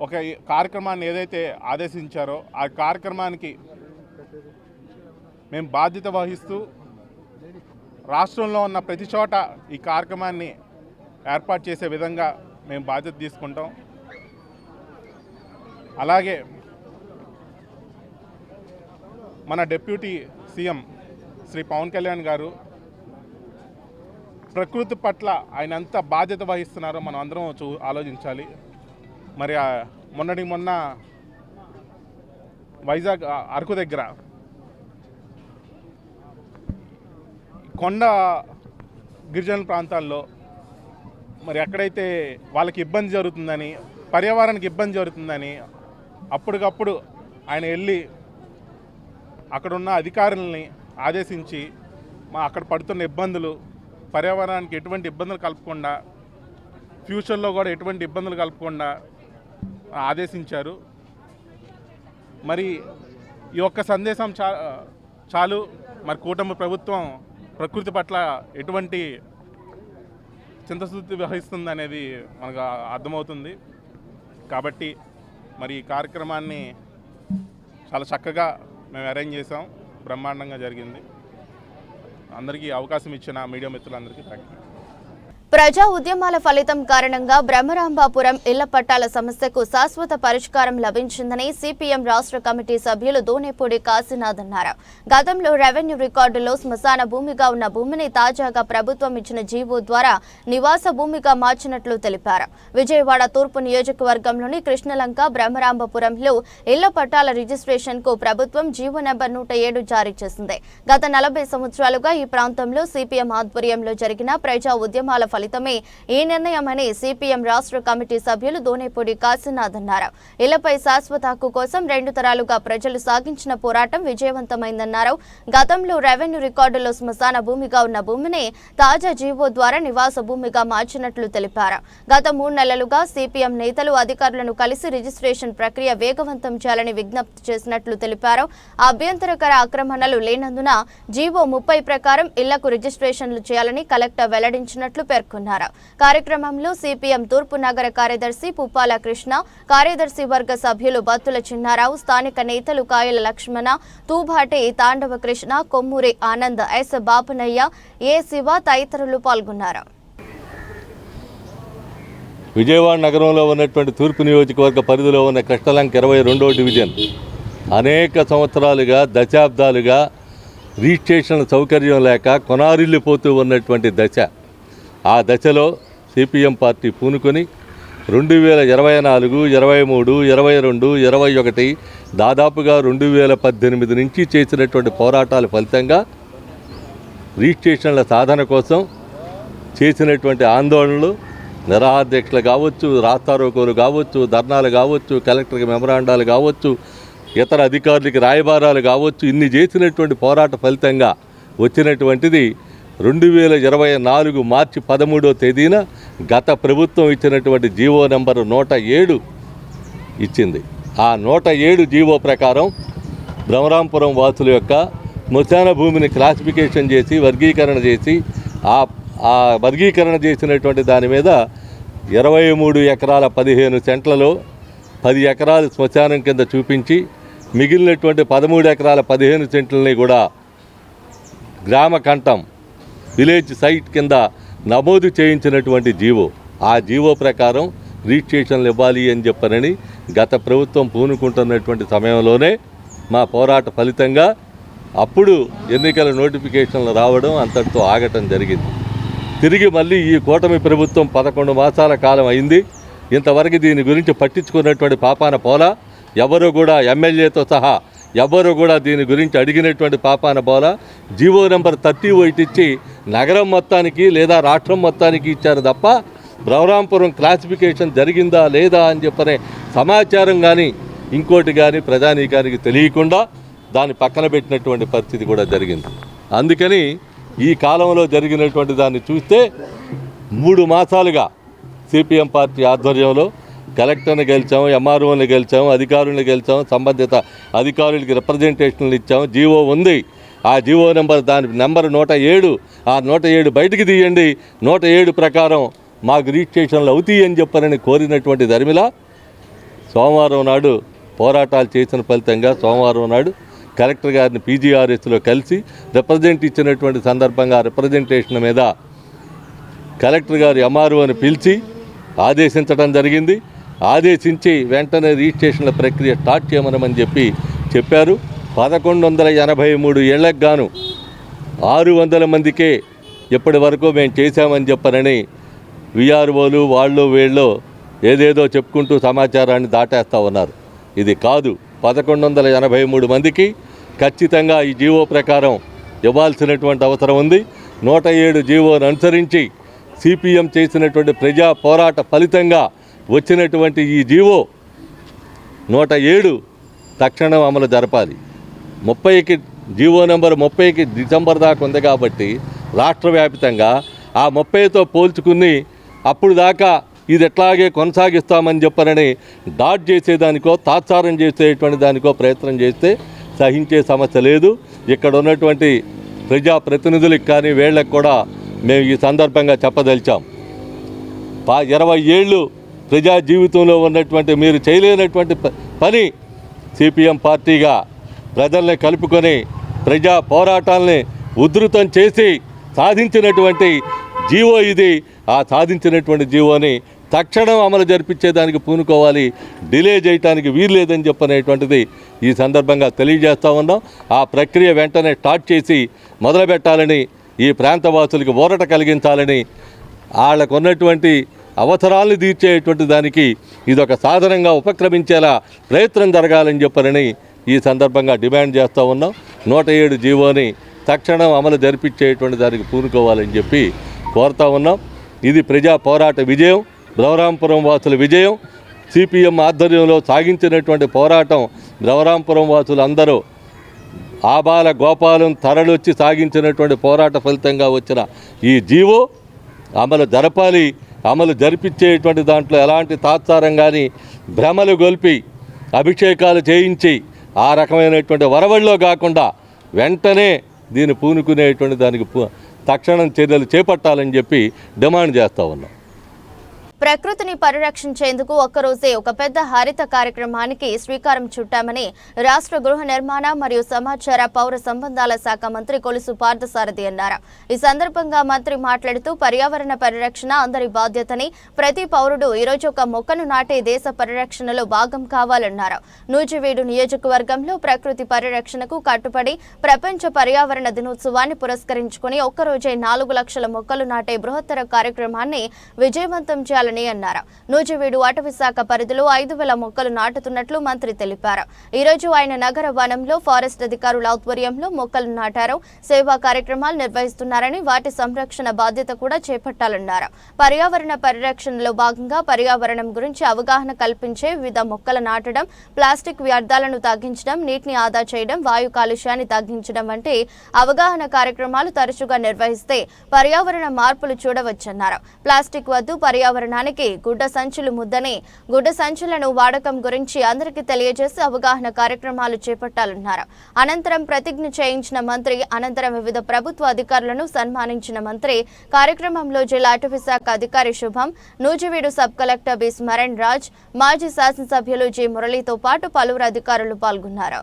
ఒక కార్యక్రమాన్ని ఏదైతే ఆదేశించారో ఆ కార్యక్రమానికి మేము బాధ్యత వహిస్తూ రాష్ట్రంలో ఉన్న ప్రతి చోట ఈ కార్యక్రమాన్ని ఏర్పాటు చేసే విధంగా మేము బాధ్యత తీసుకుంటాం. అలాగే మన డిప్యూటీ సీఎం శ్రీ పవన్ కళ్యాణ్ గారు ప్రకృతి పట్ల ఆయన ఎంత బాధ్యత వహిస్తున్నారో మనం అందరం ఆలోచించాలి. మరి మొన్న వైజాగ్ అరకు దగ్గర కొండ గిరిజన ప్రాంతాల్లో మరి ఎక్కడైతే వాళ్ళకి ఇబ్బంది జరుగుతుందని, పర్యావరణానికి ఇబ్బంది జరుగుతుందని అప్పటికప్పుడు ఆయన వెళ్ళి అక్కడున్న అధికారులని ఆదేశించి అక్కడ పడుతున్న ఇబ్బందులు, పర్యావరణానికి ఎటువంటి ఇబ్బందులు కలపకుండా, ఫ్యూచర్లో కూడా ఎటువంటి ఇబ్బందులు కలపకుండా ఆదేశించారు. మరి ఈ ఒక్క సందేశం చాలు మరి కూటమి ప్రభుత్వం ప్రకృతి పట్ల ఎటువంటి చింతశుద్ధి వహిస్తుంది అనేది మనకు అర్థమవుతుంది. కాబట్టి మరి ఈ కార్యక్రమాన్ని చాలా చక్కగా మేము అరేంజ్ చేసాం, బ్రహ్మాండంగా జరిగింది. అందరికీ అవకాశం ఇచ్చిన మీడియా మిత్రులందరికీ థ్యాంక్ యూ. ప్రజా ఉద్యమాల ఫలితం కారణంగా బ్రహ్మరాంబాపురం ఇళ్ల పట్టాల సమస్యకు శాశ్వత పరిష్కారం లభించిందని సిపిఎం రాష్ట్ర కమిటీ సభ్యులు దోనేపూడి కాశీనాథ్ అన్నారు. గతంలో రెవెన్యూ రికార్డులో శ్మశాన భూమిగా ఉన్న భూమిని తాజాగా ప్రభుత్వం ఇచ్చిన జీవో ద్వారా నివాస భూమిగా మార్చినట్లు తెలిపారు. విజయవాడ తూర్పు నియోజకవర్గంలోని కృష్ణలంక బ్రహ్మరాంబపురంలో ఇళ్ల పట్టాల రిజిస్ట్రేషన్ కు ప్రభుత్వం జీవో నెంబర్ 107 జారీ చేసింది. గత 40 సంవత్సరాలుగా ఈ ప్రాంతంలో సిపిఎం ఆధ్వర్యంలో జరిగిన ప్రజా ఉద్యమాల ఫలితమే ఈ నిర్ణయమని సిపిఎం రాష్ట్ర కమిటీ సభ్యులు దోనేపూడి కాశీనాథ్ అన్నారు. ఇళ్లపై శాశ్వత హక్కు కోసం 2 తరాలుగా ప్రజలు సాగించిన పోరాటం విజయవంతమైందన్నారు. గతంలో రెవెన్యూ రికార్డులో శ్మశాన భూమిగా ఉన్న భూమిని తాజా జీవో ద్వారా నివాస భూమిగా మార్చినట్లు తెలిపారు. గత 3 నెలలుగా సిపిఎం నేతలు అధికారులను కలిసి రిజిస్ట్రేషన్ ప్రక్రియ వేగవంతం చేయాలని విజ్ఞప్తి చేసినట్లు తెలిపారు. అభ్యంతరకర ఆక్రమణలు లేనందున జీవో 30 ప్రకారం ఇళ్లకు రిజిస్ట్రేషన్లు చేయాలని కలెక్టర్ వెల్లడించినట్లు పేర్కొన్నారు. కార్యక్రమంలో సిపిఎం తూర్పు నగర కార్యదర్శి పుప్పాల కృష్ణ, కార్యదర్శి వర్గ సభ్యులు బత్తుల చిన్నారావు, స్థానిక నేతలు కాయల లక్ష్మణ, తూభాటి తాండవ కృష్ణ, కొమ్మూరి ఆనంద్, ఎస్ బాపనయ్య, ఏ శివ తదితరులు పాల్గొన్నారు. విజయవాడ నగరంలో ఉన్నటువంటి తూర్పు నియోజకవర్గ పరిధిలో ఉన్న కృష్ణలంక 22వ డివిజన్ అనేక సంవత్సరాలుగా దశాబ్దాలుగా రిజిస్ట్రేషన్ సౌకర్యం లేక కొనారిల్లిపోతూ ఉన్నటువంటి దశ. ఆ దశలో సిపిఎం పార్టీ పూనుకొని 2024, 23, 22, 21 దాదాపుగా 2018 నుంచి చేసినటువంటి పోరాటాల ఫలితంగా రిజిస్ట్రేషన్ల సాధన కోసం చేసినటువంటి ఆందోళనలు, నిరాహారదీక్షలు కావచ్చు, రాస్తారోకోలు కావచ్చు, ధర్నాలు కావచ్చు, కలెక్టర్కి మెమరాండాలు కావచ్చు, ఇతర అధికారులకి రాయబారాలు కావచ్చు, ఇన్ని చేసినటువంటి పోరాట ఫలితంగా వచ్చినటువంటిది 2024 మార్చి 13వ తేదీన గత ప్రభుత్వం ఇచ్చినటువంటి జీవో నెంబర్ 107 ఇచ్చింది. ఆ 107 జీవో ప్రకారం బ్రహ్మరాంపురం వాసుల యొక్క శ్మశాన భూమిని క్లాసిఫికేషన్ చేసి వర్గీకరణ చేసి ఆ వర్గీకరణ చేసినటువంటి దాని మీద 23 ఎకరాల 15 సెంట్లలో 10 ఎకరాలు శ్మశానం కింద చూపించి మిగిలినటువంటి 13 ఎకరాల 15 సెంట్లని కూడా గ్రామ కంఠం విలేజ్ సైట్ కింద నమోదు చేయించినటువంటి జీవో. ఆ జీవో ప్రకారం రిజిస్ట్రేషన్లు ఇవ్వాలి అని చెప్పనని గత ప్రభుత్వం పూనుకుంటున్నటువంటి సమయంలోనే మా పోరాట ఫలితంగా అప్పుడు ఎన్నికల నోటిఫికేషన్లు రావడం అంతటితో ఆగటం జరిగింది. తిరిగి మళ్ళీ ఈ కూటమి ప్రభుత్వం 11 మాసాల కాలం అయింది. ఇంతవరకు దీని గురించి పట్టించుకున్నటువంటి పాపాన పోలా. ఎవరు కూడా ఎమ్మెల్యేతో సహా ఎవరు కూడా దీని గురించి అడిగినటువంటి పాపాన పోలా. జీవో నెంబర్ 38 ఇచ్చి నగరం మొత్తానికి లేదా రాష్ట్రం మొత్తానికి ఇచ్చారు తప్ప బ్రహ్మరాంపురం క్లాసిఫికేషన్ జరిగిందా లేదా అని చెప్పనే సమాచారం కానీ ఇంకోటి కానీ ప్రజానీకానికి తెలియకుండా దాన్ని పక్కన పెట్టినటువంటి పరిస్థితి కూడా జరిగింది. అందుకని ఈ కాలంలో జరిగినటువంటి దాన్ని చూస్తే 3 మాసాలుగా సిపిఎం పార్టీ ఆధ్వర్యంలో కలెక్టర్ని గెలిచాం, ఎంఆర్ఓని గెలిచాం, అధికారులను గెలిచాం, సంబంధిత అధికారులకి రిప్రజెంటేషన్లు ఇచ్చాం. జీవో ఉంది. ఆ జీవో నెంబర్ దాని నెంబర్ 107. ఆ 107 బయటికి తీయండి. 107 ప్రకారం మాకు రిజిస్ట్రేషన్లు అవుతాయి అని చెప్పారని కోరినటువంటి ధర్మిల సోమవారం నాడు పోరాటాలు చేసిన ఫలితంగా సోమవారం నాడు కలెక్టర్ గారిని పీజీఆర్ఎస్లో కలిసి రిప్రజెంట్ ఇచ్చినటువంటి సందర్భంగా రిప్రజెంటేషన్ మీద కలెక్టర్ గారు ఎంఆర్ఓని పిలిచి ఆదేశించడం జరిగింది. ఆదేశించి వెంటనే రిజిస్ట్రేషన్ల ప్రక్రియ స్టార్ట్ చేయమని చెప్పారు. 1183 ఏళ్లకు గాను 600 మందికే ఇప్పటి వరకు మేము చేశామని చెప్పారని విఆర్ఓలు వాళ్ళు వీళ్ళు ఏదేదో చెప్పుకుంటూ సమాచారాన్ని దాటేస్తూ ఉన్నారు. ఇది కాదు. 1183 మందికి ఖచ్చితంగా ఈ జీవో ప్రకారం ఇవ్వాల్సినటువంటి అవసరం ఉంది. 107 జీవోను అనుసరించి సిపిఎం చేసినటువంటి ప్రజా పోరాట ఫలితంగా వచ్చినటువంటి ఈ జీవో 107 తక్షణం అమలు జరపాలి. 30కి జీవో నెంబర్ 30కి డిసెంబర్ దాకా ఉంది కాబట్టి రాష్ట్ర వ్యాప్తంగా ఆ 30తో పోల్చుకుని అప్పుడు దాకా ఇది ఎట్లాగే కొనసాగిస్తామని చెప్పారని డాట్ చేసేదానికో తాత్సారం చేసేటువంటి దానికో ప్రయత్నం చేస్తే సహించే సమస్య లేదు. ఇక్కడ ఉన్నటువంటి ప్రజాప్రతినిధులకు కానీ వీళ్ళకి కూడా మేము ఈ సందర్భంగా చెప్పదలిచాం. 20 ఏళ్ళు ప్రజా జీవితంలో ఉన్నటువంటి మీరు చేయలేనటువంటి పని సిపిఎం పార్టీగా ప్రజల్ని కలుపుకొని ప్రజా పోరాటాలని ఉధృతం చేసి సాధించినటువంటి జీవో ఇది. ఆ సాధించినటువంటి జీవోని తక్షణం అమలు జరిపించేదానికి పూనుకోవాలి, డిలే చేయడానికి వీల్లేదని చెప్పనేటువంటిది ఈ సందర్భంగా తెలియజేస్తూ ఉన్నాం. ఆ ప్రక్రియ వెంటనే స్టార్ట్ చేసి మొదలుపెట్టాలని, ఈ ప్రాంతవాసులకు ఊరట కలిగించాలని, వాళ్ళకు ఉన్నటువంటి అవసరాలను తీర్చేటువంటి దానికి ఇదొక సాధనంగా ఉపక్రమించేలా ప్రయత్నం జరగాలని చెప్పనని ఈ సందర్భంగా డిమాండ్ చేస్తూ ఉన్నాం. 107 జీవోని తక్షణం అమలు జరిపించేటువంటి దానికి పూనుకోవాలని చెప్పి కోరుతా ఉన్నాం. ఇది ప్రజా పోరాట విజయం, బ్రవరాంపురం వాసుల విజయం. సిపిఎం ఆధ్వర్యంలో సాగించినటువంటి పోరాటం బ్రవరాంపురం వాసులు అందరూ ఆబాల గోపాలం తరలొచ్చి సాగించినటువంటి పోరాట ఫలితంగా వచ్చిన ఈ జీవో అమలు జరపాలి. అమలు జరిపించేటువంటి దాంట్లో ఎలాంటి తాత్సారం కానీ భ్రమలు గొల్పి అభిషేకాలు చేయించి ఆ రకమైనటువంటి వరవడిలో కాకుండా వెంటనే దీన్ని పూనుకునేటువంటి దానికి తక్షణం చర్యలు చేపట్టాలని చెప్పి డిమాండ్ చేస్తూ ఉన్నాం. ప్రకృతిని పరిరక్షించేందుకు ఒక్కరోజే ఒక పెద్ద హరిత కార్యక్రమానికి శ్రీకారం చుట్టామని రాష్ట్ర గృహ నిర్మాణ మరియు సమాచార పౌర సంబంధాల శాఖ మంత్రి కొలుసు పార్థసారథి అన్నారు. ఈ సందర్భంగా మంత్రి మాట్లాడుతూ పర్యావరణ పరిరక్షణ అందరి బాధ్యతని, ప్రతి పౌరుడు ఈరోజు ఒక మొక్కను నాటే దేశ పరిరక్షణలో భాగం కావాలన్నారు. నూజివీడు నియోజకవర్గంలో ప్రకృతి పరిరక్షణకు కట్టుబడి ప్రపంచ పర్యావరణ దినోత్సవాన్ని పురస్కరించుకుని ఒక్కరోజే 4 లక్షల మొక్కలు నాటే బృహత్తర కార్యక్రమాన్ని విజయవంతం చేయాలని అన్నారు. నూజివీడు అటవీ శాఖ పరిధిలో 5,000 మొక్కలు నాటుతున్నట్లు మంత్రి తెలిపారు. ఈ రోజు ఆయన నగర వనంలో ఫారెస్ట్ అధికారుల ఆధ్వర్యంలో మొక్కలు నాటారు. సేవా కార్యక్రమాలు నిర్వహిస్తున్నారని, వాటి సంరక్షణ బాధ్యత కూడా చేపట్టాలన్నారు. పర్యావరణ పరిరక్షణలో భాగంగా పర్యావరణం గురించి అవగాహన కల్పించే వివిధ మొక్కలు నాటడం, ప్లాస్టిక్ వ్యర్థాలను తగ్గించడం, నీటిని ఆదా చేయడం, వాయు కాలుష్యాన్ని తగ్గించడం వంటి అవగాహన కార్యక్రమాలు తరచుగా నిర్వహిస్తే పర్యావరణ మార్పులు చూడవచ్చన్నారు. ప్లాస్టిక్ వద్దు, పర్యావరణానికి గుడ్డ సంచులు ముద్దని, గుడ్డ సంచులను వాడకం గురించి అందరికీ తెలియజేసి అవగాహన కార్యక్రమాలు చేపట్టాలన్నారు. అనంతరం ప్రతిజ్ఞ చేయించిన మంత్రి అనంతరం వివిధ ప్రభుత్వ అధికారులను సన్మానించిన మంత్రి కార్యక్రమంలో జిల్లా అటవీ శాఖ అధికారి Shubham, Nuzvid sub collector B Smaran Raj, మాజీ శాసనసభ్యులు జి మురళితో పాటు పలువురు అధికారులు పాల్గొన్నారు.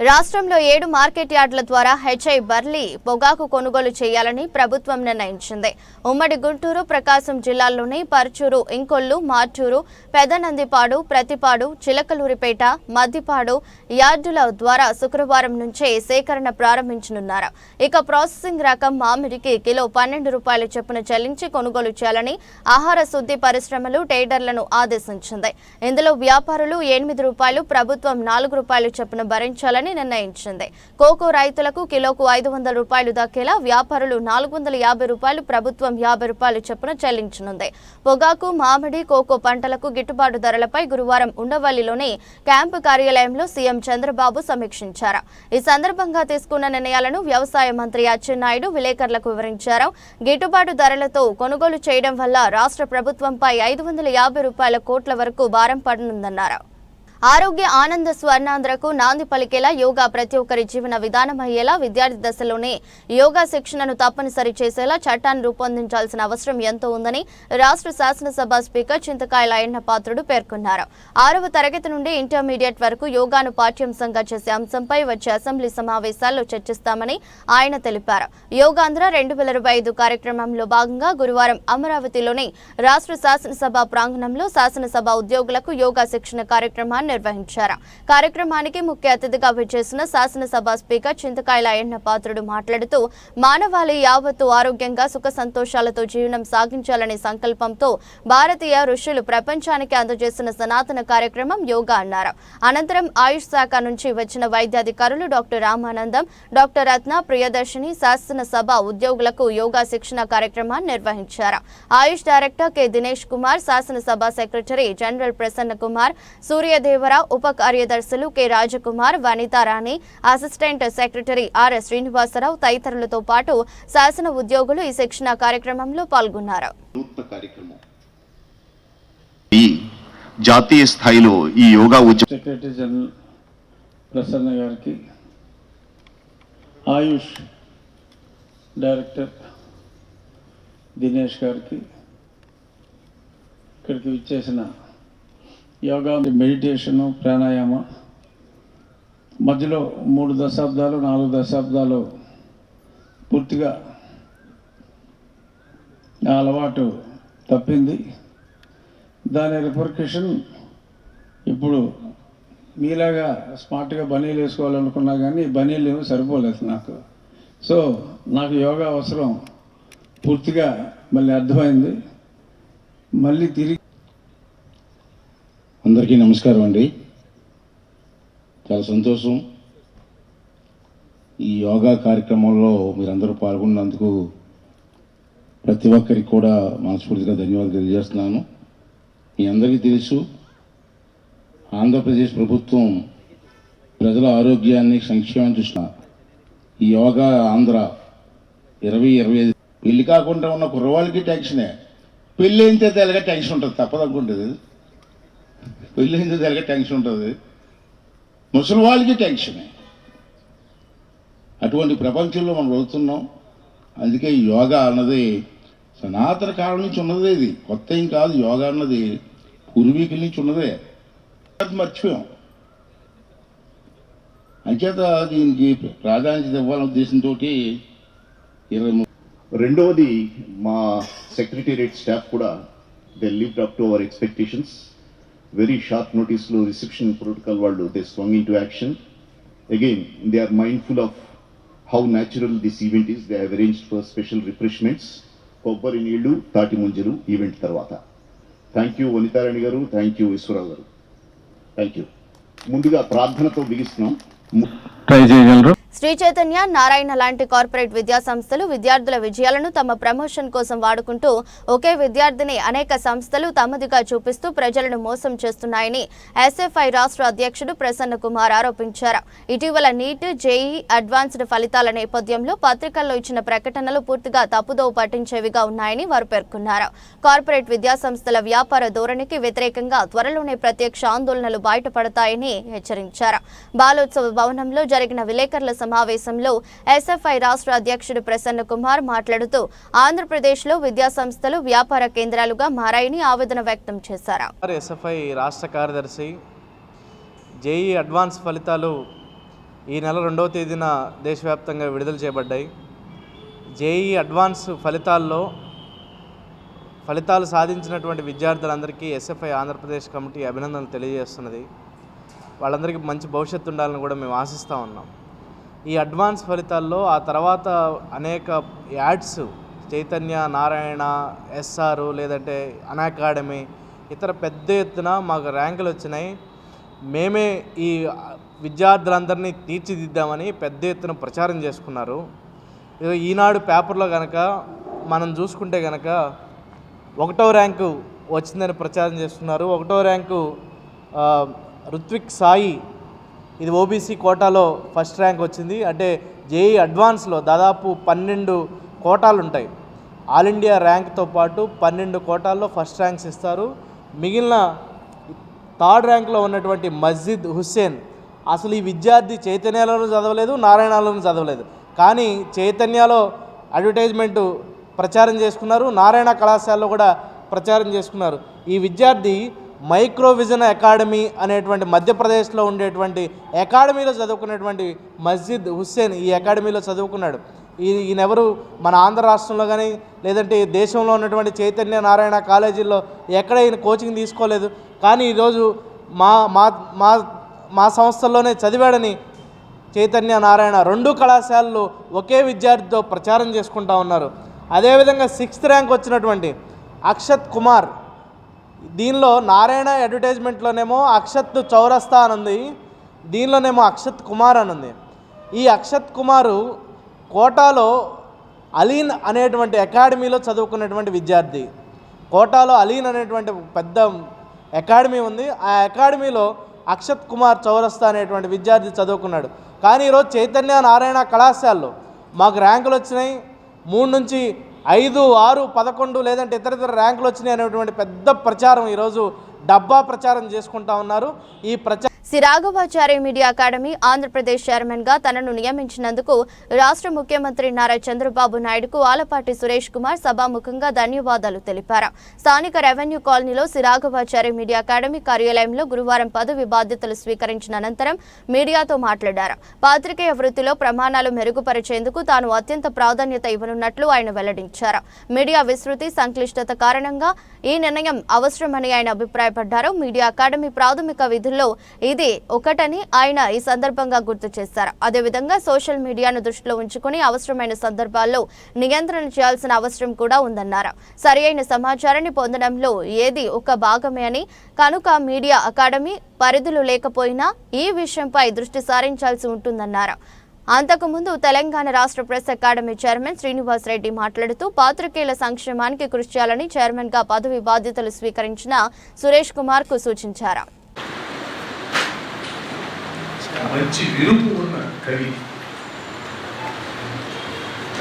రాష్ట్రంలో 7 మార్కెట్ యార్డుల ద్వారా హెచ్ఐ బర్లీ పొగాకు కొనుగోలు చేయాలని ప్రభుత్వం నిర్ణయించింది. ఉమ్మడి గుంటూరు, ప్రకాశం జిల్లాల్లోని పర్చూరు, ఇంకొల్లు, మార్టూరు, పెదనందిపాడు, ప్రతిపాడు, చిలకలూరిపేట, మద్దిపాడు యార్డుల ద్వారా శుక్రవారం నుంచే సేకరణ ప్రారంభించనున్నారు. ఇక ప్రాసెసింగ్ రకం మామిడికి కిలో 12 రూపాయల చొప్పున చెల్లించి కొనుగోలు చేయాలని ఆహార శుద్ధి పరిశ్రమలు టేడర్లను ఆదేశించింది. ఇందులో వ్యాపారులు 8 రూపాయలు, ప్రభుత్వం 4 రూపాయలు చొప్పున భరించాలని నిర్ణయించింది. కోకో రైతులకు కిలోకు 500 రూపాయలు దక్కేలా వ్యాపారులు 450 రూపాయలు, ప్రభుత్వం 50 రూపాయలు చొప్పున చెల్లించనుంది. పొగాకు, మామిడి, కోకో పంటలకు గిట్టుబాటు ధరలపై గురువారం ఉండవల్లిలోని క్యాంపు కార్యాలయంలో సీఎం చంద్రబాబు సమీక్షించారు. ఈ సందర్భంగా తీసుకున్న నిర్ణయాలను వ్యవసాయ మంత్రి అచ్చెన్నాయుడు విలేకరులకు వివరించారు. గిట్టుబాటు ధరలతో కొనుగోలు చేయడం వల్ల రాష్ట్ర ప్రభుత్వంపై 550 రూపాయల కోట్ల వరకు భారం పడనుందన్నారు. ఆరోగ్య ఆనంద స్వర్ణాంధ్రకు నాంది పలికేలా యోగా ప్రతి ఒక్కరి జీవన విధానం అయ్యేలా విద్యార్థి దశలోనే యోగా శిక్షణను తప్పనిసరి చేసేలా చట్టాన్ని రూపొందించాల్సిన అవసరం ఎంతో ఉందని రాష్ట్ర శాసనసభ స్పీకర్ చింతకాయల అయ్యన్న పాత్రుడు పేర్కొన్నారు. 6వ తరగతి నుండి ఇంటర్మీడియట్ వరకు యోగాను పాఠ్యాంశంగా చేసే అంశంపై వచ్చే అసెంబ్లీ సమావేశాల్లో చర్చిస్తామని ఆయన తెలిపారు. యోగాంధ్ర 2025 కార్యక్రమంలో భాగంగా గురువారం అమరావతిలోని రాష్ట్ర శాసనసభ ప్రాంగణంలో శాసనసభ ఉద్యోగులకు యోగా శిక్షణ కార్యక్రమాన్ని నిర్వహించారు. కార్యక్రమానికి ముఖ్య అతిథిగా విచ్చేసిన శాసనసభ స్పీకర్ చింతకాయల అయ్యన్న పాత్రుడు మాట్లాడుతూ మానవాళి యావత్తు ఆరోగ్యంగా సుఖ సంతోషాలతో జీవనం సాగించాలనే సంకల్పంతో భారతీయ ఋషులు ప్రపంచానికి అందజేసిన సనాతన కార్యక్రమం యోగా అన్నారు. అనంతరం ఆయుష్ శాఖ నుంచి వచ్చిన వైద్యాధికారులు డాక్టర్ రామానందం, డాక్టర్ రత్న ప్రియదర్శిని శాసనసభ ఉద్యోగులకు యోగా శిక్షణ కార్యక్రమాన్ని నిర్వహించారు. ఆయుష్ డైరెక్టర్ కె దినేష్ కుమార్, శాసనసభ సెక్రటరీ జనరల్ ప్రసన్న కుమార్, సూర్యదేవరావు, ఉప కార్యదర్శులు K Rajakumar, Vanitharani, assistant secretary R Srinivasarao తదితరులతో పాటు శాసన ఉద్యోగులు ఈ శిక్షణ కార్యక్రమంలో పాల్గొన్నారు. జాతీయ స్థాయిలో ఈ యోగా సెక్రటరీ జనరల్ ప్రసన్న గారికి, ఆయుష్ డైరెక్టర్ దినేష్ గారికి, ఇక్కడికి విచ్చేసిన యోగా, మెడిటేషను, ప్రాణాయామ మధ్యలో 3 దశాబ్దాలు 4 దశాబ్దాలు పూర్తిగా నా అలవాటు తప్పింది. దాని రిపర్కషన్ ఇప్పుడు మీలాగా స్మార్ట్గా బనీలు వేసుకోవాలనుకున్నా కానీ బనీలు ఏమో సరిపోలేదు నాకు. సో నాకు యోగా అవసరం పూర్తిగా మళ్ళీ అర్థమైంది. మళ్ళీ తిరిగి అందరికీ నమస్కారం అండి. చాలా సంతోషం ఈ యోగా కార్యక్రమంలో మీరందరూ పాల్గొన్నందుకు ప్రతి ఒక్కరికి కూడా మనస్ఫూర్తిగా ధన్యవాదాలు తెలియజేస్తున్నాను. మీ అందరికీ తెలుసు, ఆంధ్రప్రదేశ్ ప్రభుత్వం ప్రజల ఆరోగ్యాన్ని, సంక్షేమం చూసిన ఈ యోగా ఆంధ్ర 2025 పెళ్లి కాకుండా ఉన్న కుర్రవాళ్ళకి టెన్షనే. పెళ్ళి అయిన తర్వాత ఎలాగ టెన్షన్ ఉంటుంది, తప్పదనుకుంటుంది. పెళ్ళి అయిన తర్వాత ఎలాగ టెన్షన్ ఉంటుంది, ముసలి వాళ్ళకి టెన్షనే. అటువంటి ప్రపంచంలో మనం వెళ్తున్నాం. అందుకే యోగా అన్నది సనాతన కాలం నుంచి ఉన్నదే, ఇది కొత్త ఏం కాదు. యోగా అన్నది పూర్వీకుల నుంచి ఉన్నదే, మర్చిపోయాం. అంచేత దీనికి ప్రాధాన్యత ఇవ్వాలనే ఉద్దేశంతో 23. రెండవది, మా సెక్రటేరియట్ స్టాఫ్ కూడా they lived up to our expectations. Very short నోటీస్లో రిసెప్షన్ ప్రోటోకాల్ వాళ్ళు they swung into action. Again they are mindful of how natural this event is. They have arranged for special refreshments, కొబ్బరి నీళ్లు, తాటి ముంజలు event తర్వాత. Thank you వనితారాణి గారు, thank you Eswararao గారు, thank you. ముందుగా ప్రార్థనతో బిగిస్తున్నాం. ట్రై చేయగలరు. శ్రీ చైతన్య, నారాయణ లాంటి కార్పొరేట్ విద్యా సంస్థలు విద్యార్థుల విజయాలను తమ ప్రమోషన్ కోసం వాడుకుంటూ ఒకే విద్యార్థిని అనేక సంస్థలు తమదిగా చూపిస్తూ ప్రజలను మోసం చేస్తున్నాయని ఎస్ఎఫ్ఐ రాష్ట్ర అధ్యక్షుడు ప్రసన్న కుమార్ ఆరోపించారు. ఇటీవల నీట్, జేఈ అడ్వాన్స్డ్ ఫలితాల నేపథ్యంలో పత్రికల్లో ఇచ్చిన ప్రకటనలు పూర్తిగా తప్పుదోవ పట్టించేవిగా ఉన్నాయని వారు పేర్కొన్నారు. కార్పొరేట్ విద్యా సంస్థల వ్యాపార ధోరణికి వ్యతిరేకంగా త్వరలోనే ప్రత్యక్ష ఆందోళనలు బయటపడతాయని హెచ్చరించారు. బాలోత్సవ భవనంలో జరిగిన విలేకరుల సమావేశంలో ఎస్ఎఫ్ఐ రాష్ట్ర అధ్యక్షుడు ప్రసన్న కుమార్ మాట్లాడుతూ ఆంధ్రప్రదేశ్లో విద్యా సంస్థలు వ్యాపార కేంద్రాలుగా మారాయని ఆవేదన వ్యక్తం చేశారు. ఎస్ఎఫ్ఐ రాష్ట్ర కార్యదర్శి, జేఈ అడ్వాన్స్ ఫలితాలు ఈ నెల 2వ తేదీన దేశవ్యాప్తంగా విడుదల చేయబడ్డాయి. జేఈ అడ్వాన్స్ ఫలితాలు సాధించినటువంటి విద్యార్థులందరికీ ఎస్ఎఫ్ఐ ఆంధ్రప్రదేశ్ కమిటీ అభినందనలు తెలియజేస్తున్నది. వాళ్ళందరికీ మంచి భవిష్యత్తు ఉండాలని కూడా మేము ఆశిస్తూ ఉన్నాం. ఈ అడ్వాన్స్ ఫలితాల్లో ఆ తర్వాత అనేక యాడ్స్, చైతన్య, నారాయణ, ఎస్ఆర్, లేదంటే అన్అకాడమీ, ఇతర పెద్ద ఎత్తున మాకు ర్యాంకులు వచ్చినాయి, మేమే ఈ విద్యార్థులందరినీ తీర్చిదిద్దామని పెద్ద ఎత్తున ప్రచారం చేసుకున్నారు. ఈనాడు పేపర్లో కనుక మనం చూసుకుంటే కనుక 1వ ర్యాంకు వచ్చిందని ప్రచారం చేస్తున్నారు. 1వ ర్యాంకు రుత్విక్ సాయి, ఇది ఓబీసీ కోటాలో ఫస్ట్ ర్యాంక్ వచ్చింది. అంటే జేఈ అడ్వాన్స్లో దాదాపు 12 కోటాలు ఉంటాయి. ఆల్ ఇండియా ర్యాంక్తో పాటు 12 కోటాల్లో ఫస్ట్ ర్యాంక్స్ ఇస్తారు. మిగిలిన 3rd ర్యాంక్లో ఉన్నటువంటి మస్జిద్ హుస్సేన్, అసలు ఈ విద్యార్థి చైతన్యలోనూ చదవలేదు, నారాయణలోనూ చదవలేదు, కానీ చైతన్యలో అడ్వర్టైజ్మెంటు ప్రచారం చేసుకున్నారు, నారాయణ కళాశాలలో కూడా ప్రచారం చేసుకున్నారు. ఈ విద్యార్థి మైక్రోవిజన్ అకాడమీ అనేటువంటి మధ్యప్రదేశ్లో ఉండేటువంటి అకాడమీలో చదువుకున్నటువంటి మస్జిద్ హుస్సేన్ ఈ అకాడమీలో చదువుకున్నాడు. ఈయనెవరు మన ఆంధ్ర రాష్ట్రంలో కానీ లేదంటే దేశంలో ఉన్నటువంటి చైతన్య, నారాయణ కాలేజీల్లో ఎక్కడ ఈయన కోచింగ్ తీసుకోలేదు. కానీ ఈరోజు మా మా మా మా సంస్థల్లోనే చదివాడని చైతన్య, నారాయణ 2 కళాశాలలు ఒకే విద్యార్థితో ప్రచారం చేసుకుంటా ఉన్నారు. అదేవిధంగా 6th ర్యాంక్ వచ్చినటువంటి అక్షత్ కుమార్, దీనిలో నారాయణ అడ్వర్టైజ్మెంట్లోనేమో అక్షత్ చౌరస్తా అని ఉంది, దీనిలోనేమో అక్షత్ కుమార్ అని ఉంది. ఈ అక్షత్ కుమారు కోటాలో అలీన్ అనేటువంటి అకాడమీలో చదువుకున్నటువంటి విద్యార్థి. కోటాలో అలీన్ అనేటువంటి పెద్ద అకాడమీ ఉంది. ఆ అకాడమీలో అక్షత్ కుమార్ చౌరస్తా అనేటువంటి విద్యార్థి చదువుకున్నాడు. కానీ ఈరోజు చైతన్య, నారాయణ కళాశాలలో మాకు ర్యాంకులు వచ్చినాయి, 3 నుంచి 5, 6, 11 లేదంటే ఇతర ర్యాంకులు వచ్చినాయి అనేటువంటి పెద్ద ప్రచారం ఈరోజు డబ్బా ప్రచారం చేసుకుంటా ఉన్నారు. ఈ శ్రీ రాఘవాచారి మీడియా అకాడమీ ఆంధ్రప్రదేశ్ చైర్మన్గా తనను నియమించినందుకు రాష్ట్ర ముఖ్యమంత్రి నారా చంద్రబాబు నాయుడుకు ఆలపాటి సురేష్ కుమార్ సభాముఖంగా ధన్యవాదాలు తెలిపారు. స్థానిక రెవెన్యూ కాలనీలో శ్రీ రాఘవాచారి మీడియా అకాడమీ కార్యాలయంలో గురువారం పదవి బాధ్యతలు స్వీకరించిన అనంతరం మీడియాతో మాట్లాడారు. పాత్రికేయ వృత్తిలో ప్రమాణాలు మెరుగుపరిచేందుకు తాను అత్యంత ప్రాధాన్యత ఇవ్వనున్నట్లు ఆయన వెల్లడించారు. మీడియా విస్తృతి సంక్లిష్టత కారణంగా ఈ నిర్ణయం అవసరమని ఆయన అభిప్రాయపడ్డారు. మీడియా అకాడమీ ప్రాథమిక విధుల్లో ఇది ఒకటని ఆయన ఈ సందర్భంగా గుర్తు చేశారు. అదేవిధంగా సోషల్ మీడియాను దృష్టిలో ఉంచుకుని అవసరమైన సందర్భాల్లో నియంత్రణ చేయాల్సిన అవసరం కూడా ఉందన్నారు. సరియైన సమాచారాన్ని పొందడంలో ఏది ఒక భాగమే అని, కనుక మీడియా అకాడమీ పరిధులు లేకపోయినా ఈ విషయంపై దృష్టి సారించాల్సి ఉంటుందన్నారు. అంతకుముందు తెలంగాణ రాష్ట్ర press academy chairman Srinivas Reddy మాట్లాడుతూ పాత్రికేయుల సంక్షేమానికి కృషి చేయాలని చైర్మన్గా పదవి బాధ్యతలు స్వీకరించిన సురేష్ కుమార్ కు సూచించారు. మంచి విరుపు ఉన్న కవి,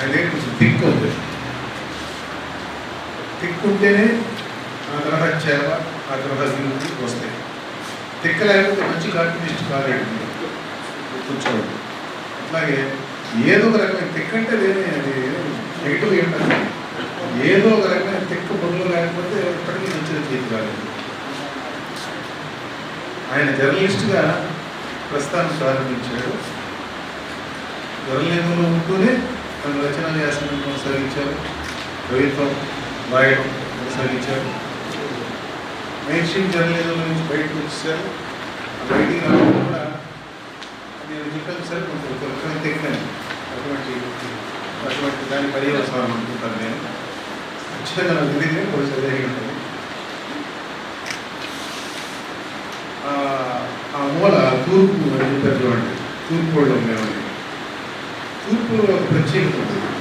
అదే కొంచెం థిక్ ఉంది. థిక్ ఉంటేనే ఆ తర్వాత చేవ, ఆ తర్వాత విరుపు వస్తాయి. థిక్ లేకపోతే మంచి కార్టూనిస్ట్ కాలేడు కూర్చోవడం. అట్లాగే ఏదో ఒక రకమైన థిక్ అంటే అది నెగిటివ్ ఏంటంటే ఏదో ఒక రకమైన థిక్ పనులు లేకపోతే ఎప్పటికీ మంచిగా చేతి కాలేదు. ఆయన జర్నలిస్ట్గా ప్రస్థానం ప్రారంభించాడు. జర్నలిజంలో ఉంటూనే తన రచన వ్యాసాన్ని కొనసాగించారు. కవిత్వం రాయడం కొనసాగించారు. మెయిన్ స్ట్రీమ్ జర్నలిజంలో నుంచి బయటకు వచ్చేసారు. బయటికి రావడం కూడా నేను చెప్పాను సార్, కొంచెం రకమైన తెగినాను. అటువంటి దాని పర్యవసానం అనుకుంటాను నేను. ఖచ్చితంగా నాకు తెలియదు కొంచెం జరిగి ఉంటుంది. ఆ మూల తూర్పు అని చెప్పారు చూడండి, తూర్పు వాళ్ళు ఉండేవాడి. తూర్పులో ఒక ప్రత్యేకత ఉంటుంది.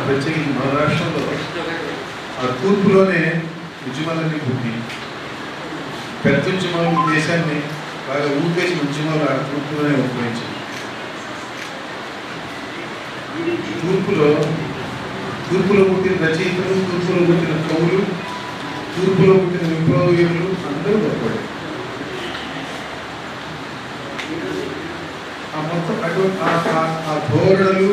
ప్రత్యేకించి మన రాష్ట్రంలో ఆ తూర్పులోనే ఉద్యమాలన్నీ పుట్టి పెద్ద ఉద్యమాలు దేశాన్ని బాగా ఊపేసిన ఉద్యమాలు ఆ తూర్పులోనే ఉపయోగించాయి. తూర్పులో పుట్టిన రచయితలు, తూర్పులో పుట్టిన కవులు, తూర్పులో పుట్టిన విప్లవీరులు అందరూ గొప్పవాడు. ఆ మొత్తం అటువంటి ఆ ధోరణులు,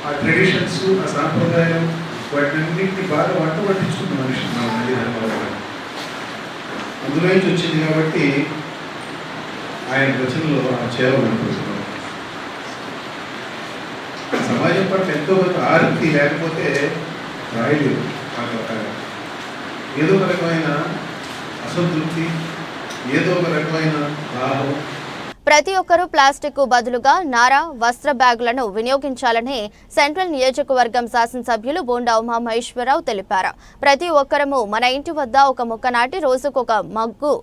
ఆ ట్రెడిషన్స్, ఆ సాంప్రదాయం, వాటినన్నింటినీ బాగా వంట పట్టించుకున్న మనిషి నా నది ధర్మరావు. అందులో నుంచి వచ్చింది కాబట్టి ఆయన రచనలో ఆ చేవ కనిపిస్తున్నాం. సమాజం పట్ల ఎంతో కొంత ఆర్తి లేకపోతే రాయలేదు. ఏదో ఒక రకమైన అసంతృప్తి, ఏదో ఒక రకమైన దాహం. ప్రతి ఒక్కరూ ప్లాస్టిక్ బదులుగా నార వస్త్ర బ్యాగులను వినియోగించాలని సెంట్రల్ నియోజకవర్గం శాసనసభ్యులు బోండా ఉమామహేశ్వరరావు తెలిపారు. ప్రతి ఒక్కరము మన ఇంటి వద్ద ఒక మొక్క నాటి రోజుకొక మగ్గు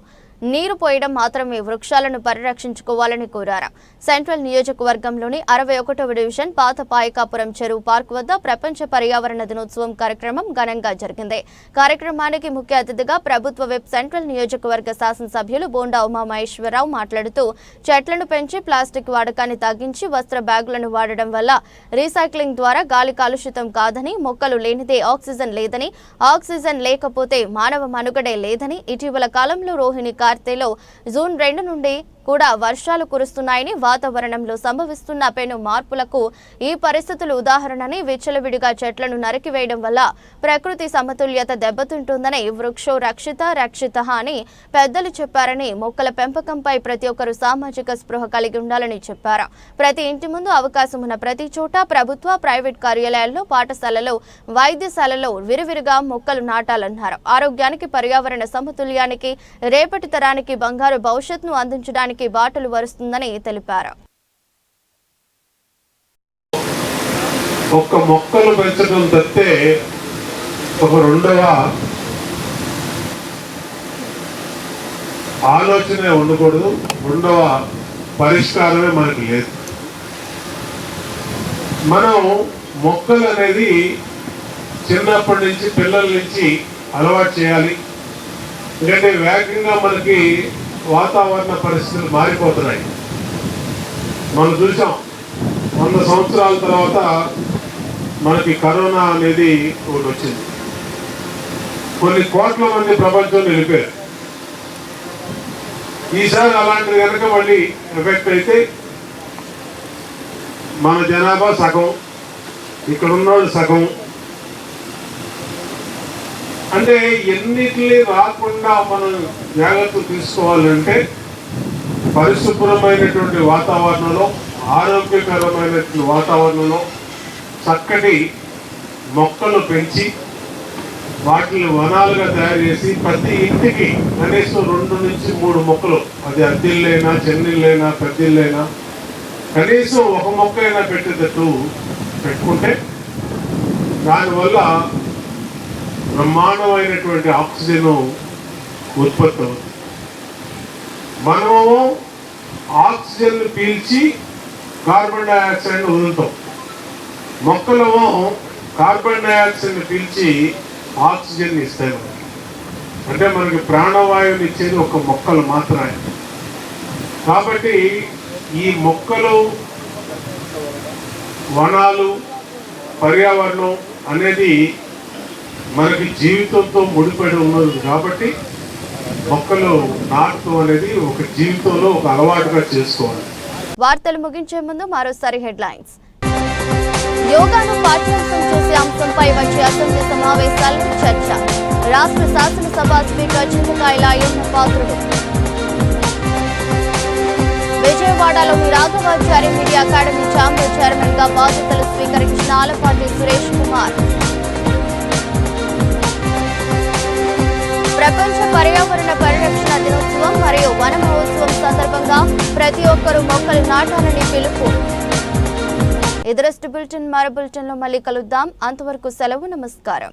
నీరు పోయడం మాత్రమే వృక్షాలను పరిరక్షించుకోవాలని కోరారు. సెంట్రల్ నియోజకవర్గంలోని 61వ డివిజన్ పాత పాయకాపురం చెరువు పార్క్ వద్ద ప్రపంచ పర్యావరణ దినోత్సవం కార్యక్రమం ఘనంగా జరిగింది. కార్యక్రమానికి ముఖ్య అతిథిగా ప్రభుత్వ విప్ సెంట్రల్ నియోజకవర్గ శాసనసభ్యులు బోండా ఉమామహేశ్వరరావు మాట్లాడుతూ చెట్లను పెంచి ప్లాస్టిక్ వాడకాన్ని తగ్గించి వస్త్ర బ్యాగులను వాడడం వల్ల రీసైక్లింగ్ ద్వారా గాలి కాలుష్యం కాదని, మొక్కలు లేనిదే ఆక్సిజన్ లేదని, ఆక్సిజన్ లేకపోతే మానవ మనుగడే లేదని, ఇటీవల కాలంలో రోహిణి కార్తెలో జూన్ 2 నుండి కూడా వర్షాలు కురుస్తున్నాయని, వాతావరణంలో సంభవిస్తున్న పెను మార్పులకు ఈ పరిస్థితులు ఉదాహరణని, విచ్చలవిడిగా చెట్లను నరికివేయడం వల్ల ప్రకృతి సమతుల్యత దెబ్బతింటుందని, వృక్షో రక్షిత అని పెద్దలు చెప్పారని, మొక్కల పెంపకంపై ప్రతి ఒక్కరూ సామాజిక స్పృహ కలిగి ఉండాలని చెప్పారు. ప్రతి ఇంటి ముందు అవకాశం ఉన్న ప్రతి చోట ప్రభుత్వ, ప్రైవేట్ కార్యాలయాల్లో, పాఠశాలలో, వైద్యశాలలో విరివిరిగా మొక్కలు నాటాలన్నారు. ఆరోగ్యానికి, పర్యావరణ సమతుల్యానికి, రేపటి తరానికి బంగారు భవిష్యత్తును అందించడానికి బాటలు వరుస్తుందని తెలిపారు. ఒక్క మొక్కలు పెంచడం తప్పితే ఒక రెండవ ఆలోచనే ఉండకూడదు, రెండవ పరిష్కారమే మనకి లేదు. మనం మొక్కలు అనేది చిన్నప్పటి నుంచి పిల్లల నుంచి అలవాటు చేయాలి. ఎందుకంటే వేగంగా మనకి వాతావరణ పరిస్థితులు మారిపోతున్నాయి. మనం చూసాం 100 సంవత్సరాల తర్వాత మనకి కరోనా అనేది ఒకటి వచ్చింది. కొన్ని కోట్ల మంది ప్రపంచంలో వెళ్ళిపోయారు. ఈసారి అలాంటిది కనుక మళ్ళీ ఎఫెక్ట్ అయితే మన జనాభా సగం, ఇక్కడ ఉన్నవాళ్ళు సగం. అంటే ఎన్నిటిని రాకుండా మనం జాగ్రత్తలు తీసుకోవాలంటే పరిశుభ్రమైనటువంటి వాతావరణంలో, ఆరోగ్యకరమైనటువంటి వాతావరణంలో చక్కటి మొక్కలు పెంచి వాటిని వనాలుగా తయారు చేసి ప్రతి ఇంటికి కనీసం 2 నుంచి 3 మొక్కలు, అది అద్దెళ్ళైనా చెన్నీళ్ళైనా పెద్దిళ్ళైనా కనీసం 1 మొక్క అయినా పెట్టేటట్టు పెట్టుకుంటే దానివల్ల బ్రహ్మాండమైనటువంటి ఆక్సిజన్ ఉత్పత్తి అవుతుంది. మనము ఆక్సిజన్ పీల్చి కార్బన్ డైఆక్సైడ్ వదులుతాం, మొక్కలేమో కార్బన్ డైఆక్సైడ్ పీల్చి ఆక్సిజన్ ఇస్తాయి మనకి. అంటే మనకి ప్రాణవాయువుని ఇచ్చేది ఒక మొక్కలు మాత్రమే. కాబట్టి ఈ మొక్కలు, వనాలు, పర్యావరణం అనేది మనకి జీవితంతో ముడిపడి ఉన్నది. కాబట్టి మొక్కలు నాటడం అనేది ఒక జీవితంలో ఒక అలవాటుగా చేసుకోవాలి. వార్తలు ముగించే ముందు మరోసారి హెడ్లైన్స్. యోగాను పాఠ్యాంశం చేసే అంశంపై వచ్చే అసెంబ్లీ సమావేశాల్లో చర్చ. రాష్ట్ర శాసనసభ స్పీకర్ చింతకాయల అయ్యన్న పాత్రుడు. విజయవాడలోని Raghavachari media academy chamber chairman గా బాధ్యతలు స్వీకరించిన ఆలపాటి సురేష్ కుమార్. ప్రపంచ పర్యావరణ పరిరక్షణ దినోత్సవం మరియు వన మహోత్సవం సందర్భంగా ప్రతి ఒక్కరూ మొక్కలు నాటాలని పిలుపు. ఇదరస్ట్ బులెటిన్ మరో బులెటిన్లో మళ్ళీ కలుద్దాం. అంతవరకు సెలవు. నమస్కారం.